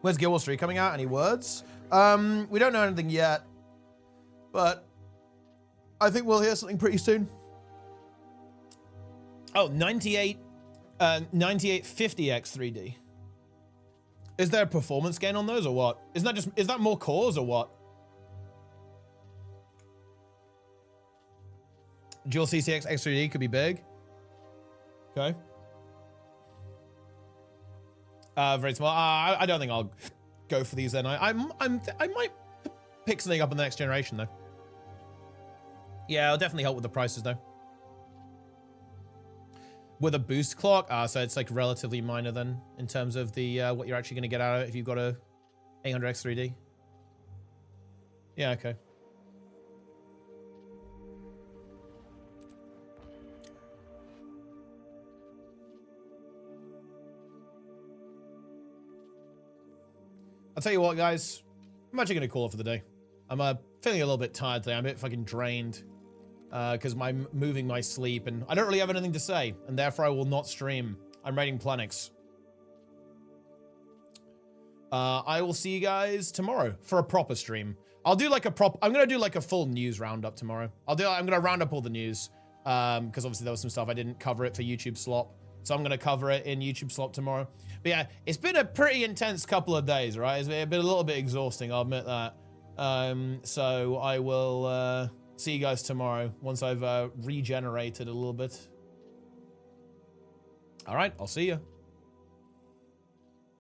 Where's Guild Wars 3 coming out? Any words? We don't know anything yet, but I think we'll hear something pretty soon. Oh, 9850X 3D. Is there a performance gain on those or what? Is that more cores or what? Dual CCX X3D could be big. Okay. Very small. I don't think I'll go for these then. I might pick something up in the next generation though. Yeah, it'll definitely help with the prices though. With a boost clock, so it's like relatively minor then in terms of the what you're actually going to get out of it if you've got a 800X 3D. Yeah, okay. I'll tell you what, guys. I'm actually going to call it for the day. I'm feeling a little bit tired today. I'm a bit fucking drained because I'm moving my sleep and I don't really have anything to say and therefore I will not stream. I'm raiding Planix. I will see you guys tomorrow for a proper stream. I'll do like I'm going to do like a full news roundup tomorrow. I'm going to round up all the news because obviously there was some stuff I didn't cover it for YouTube Slop. So I'm going to cover it in YouTube Slop tomorrow. But yeah, it's been a pretty intense couple of days, right? It's been a little bit exhausting, I'll admit that. So I will see you guys tomorrow once I've regenerated a little bit. All right, I'll see you.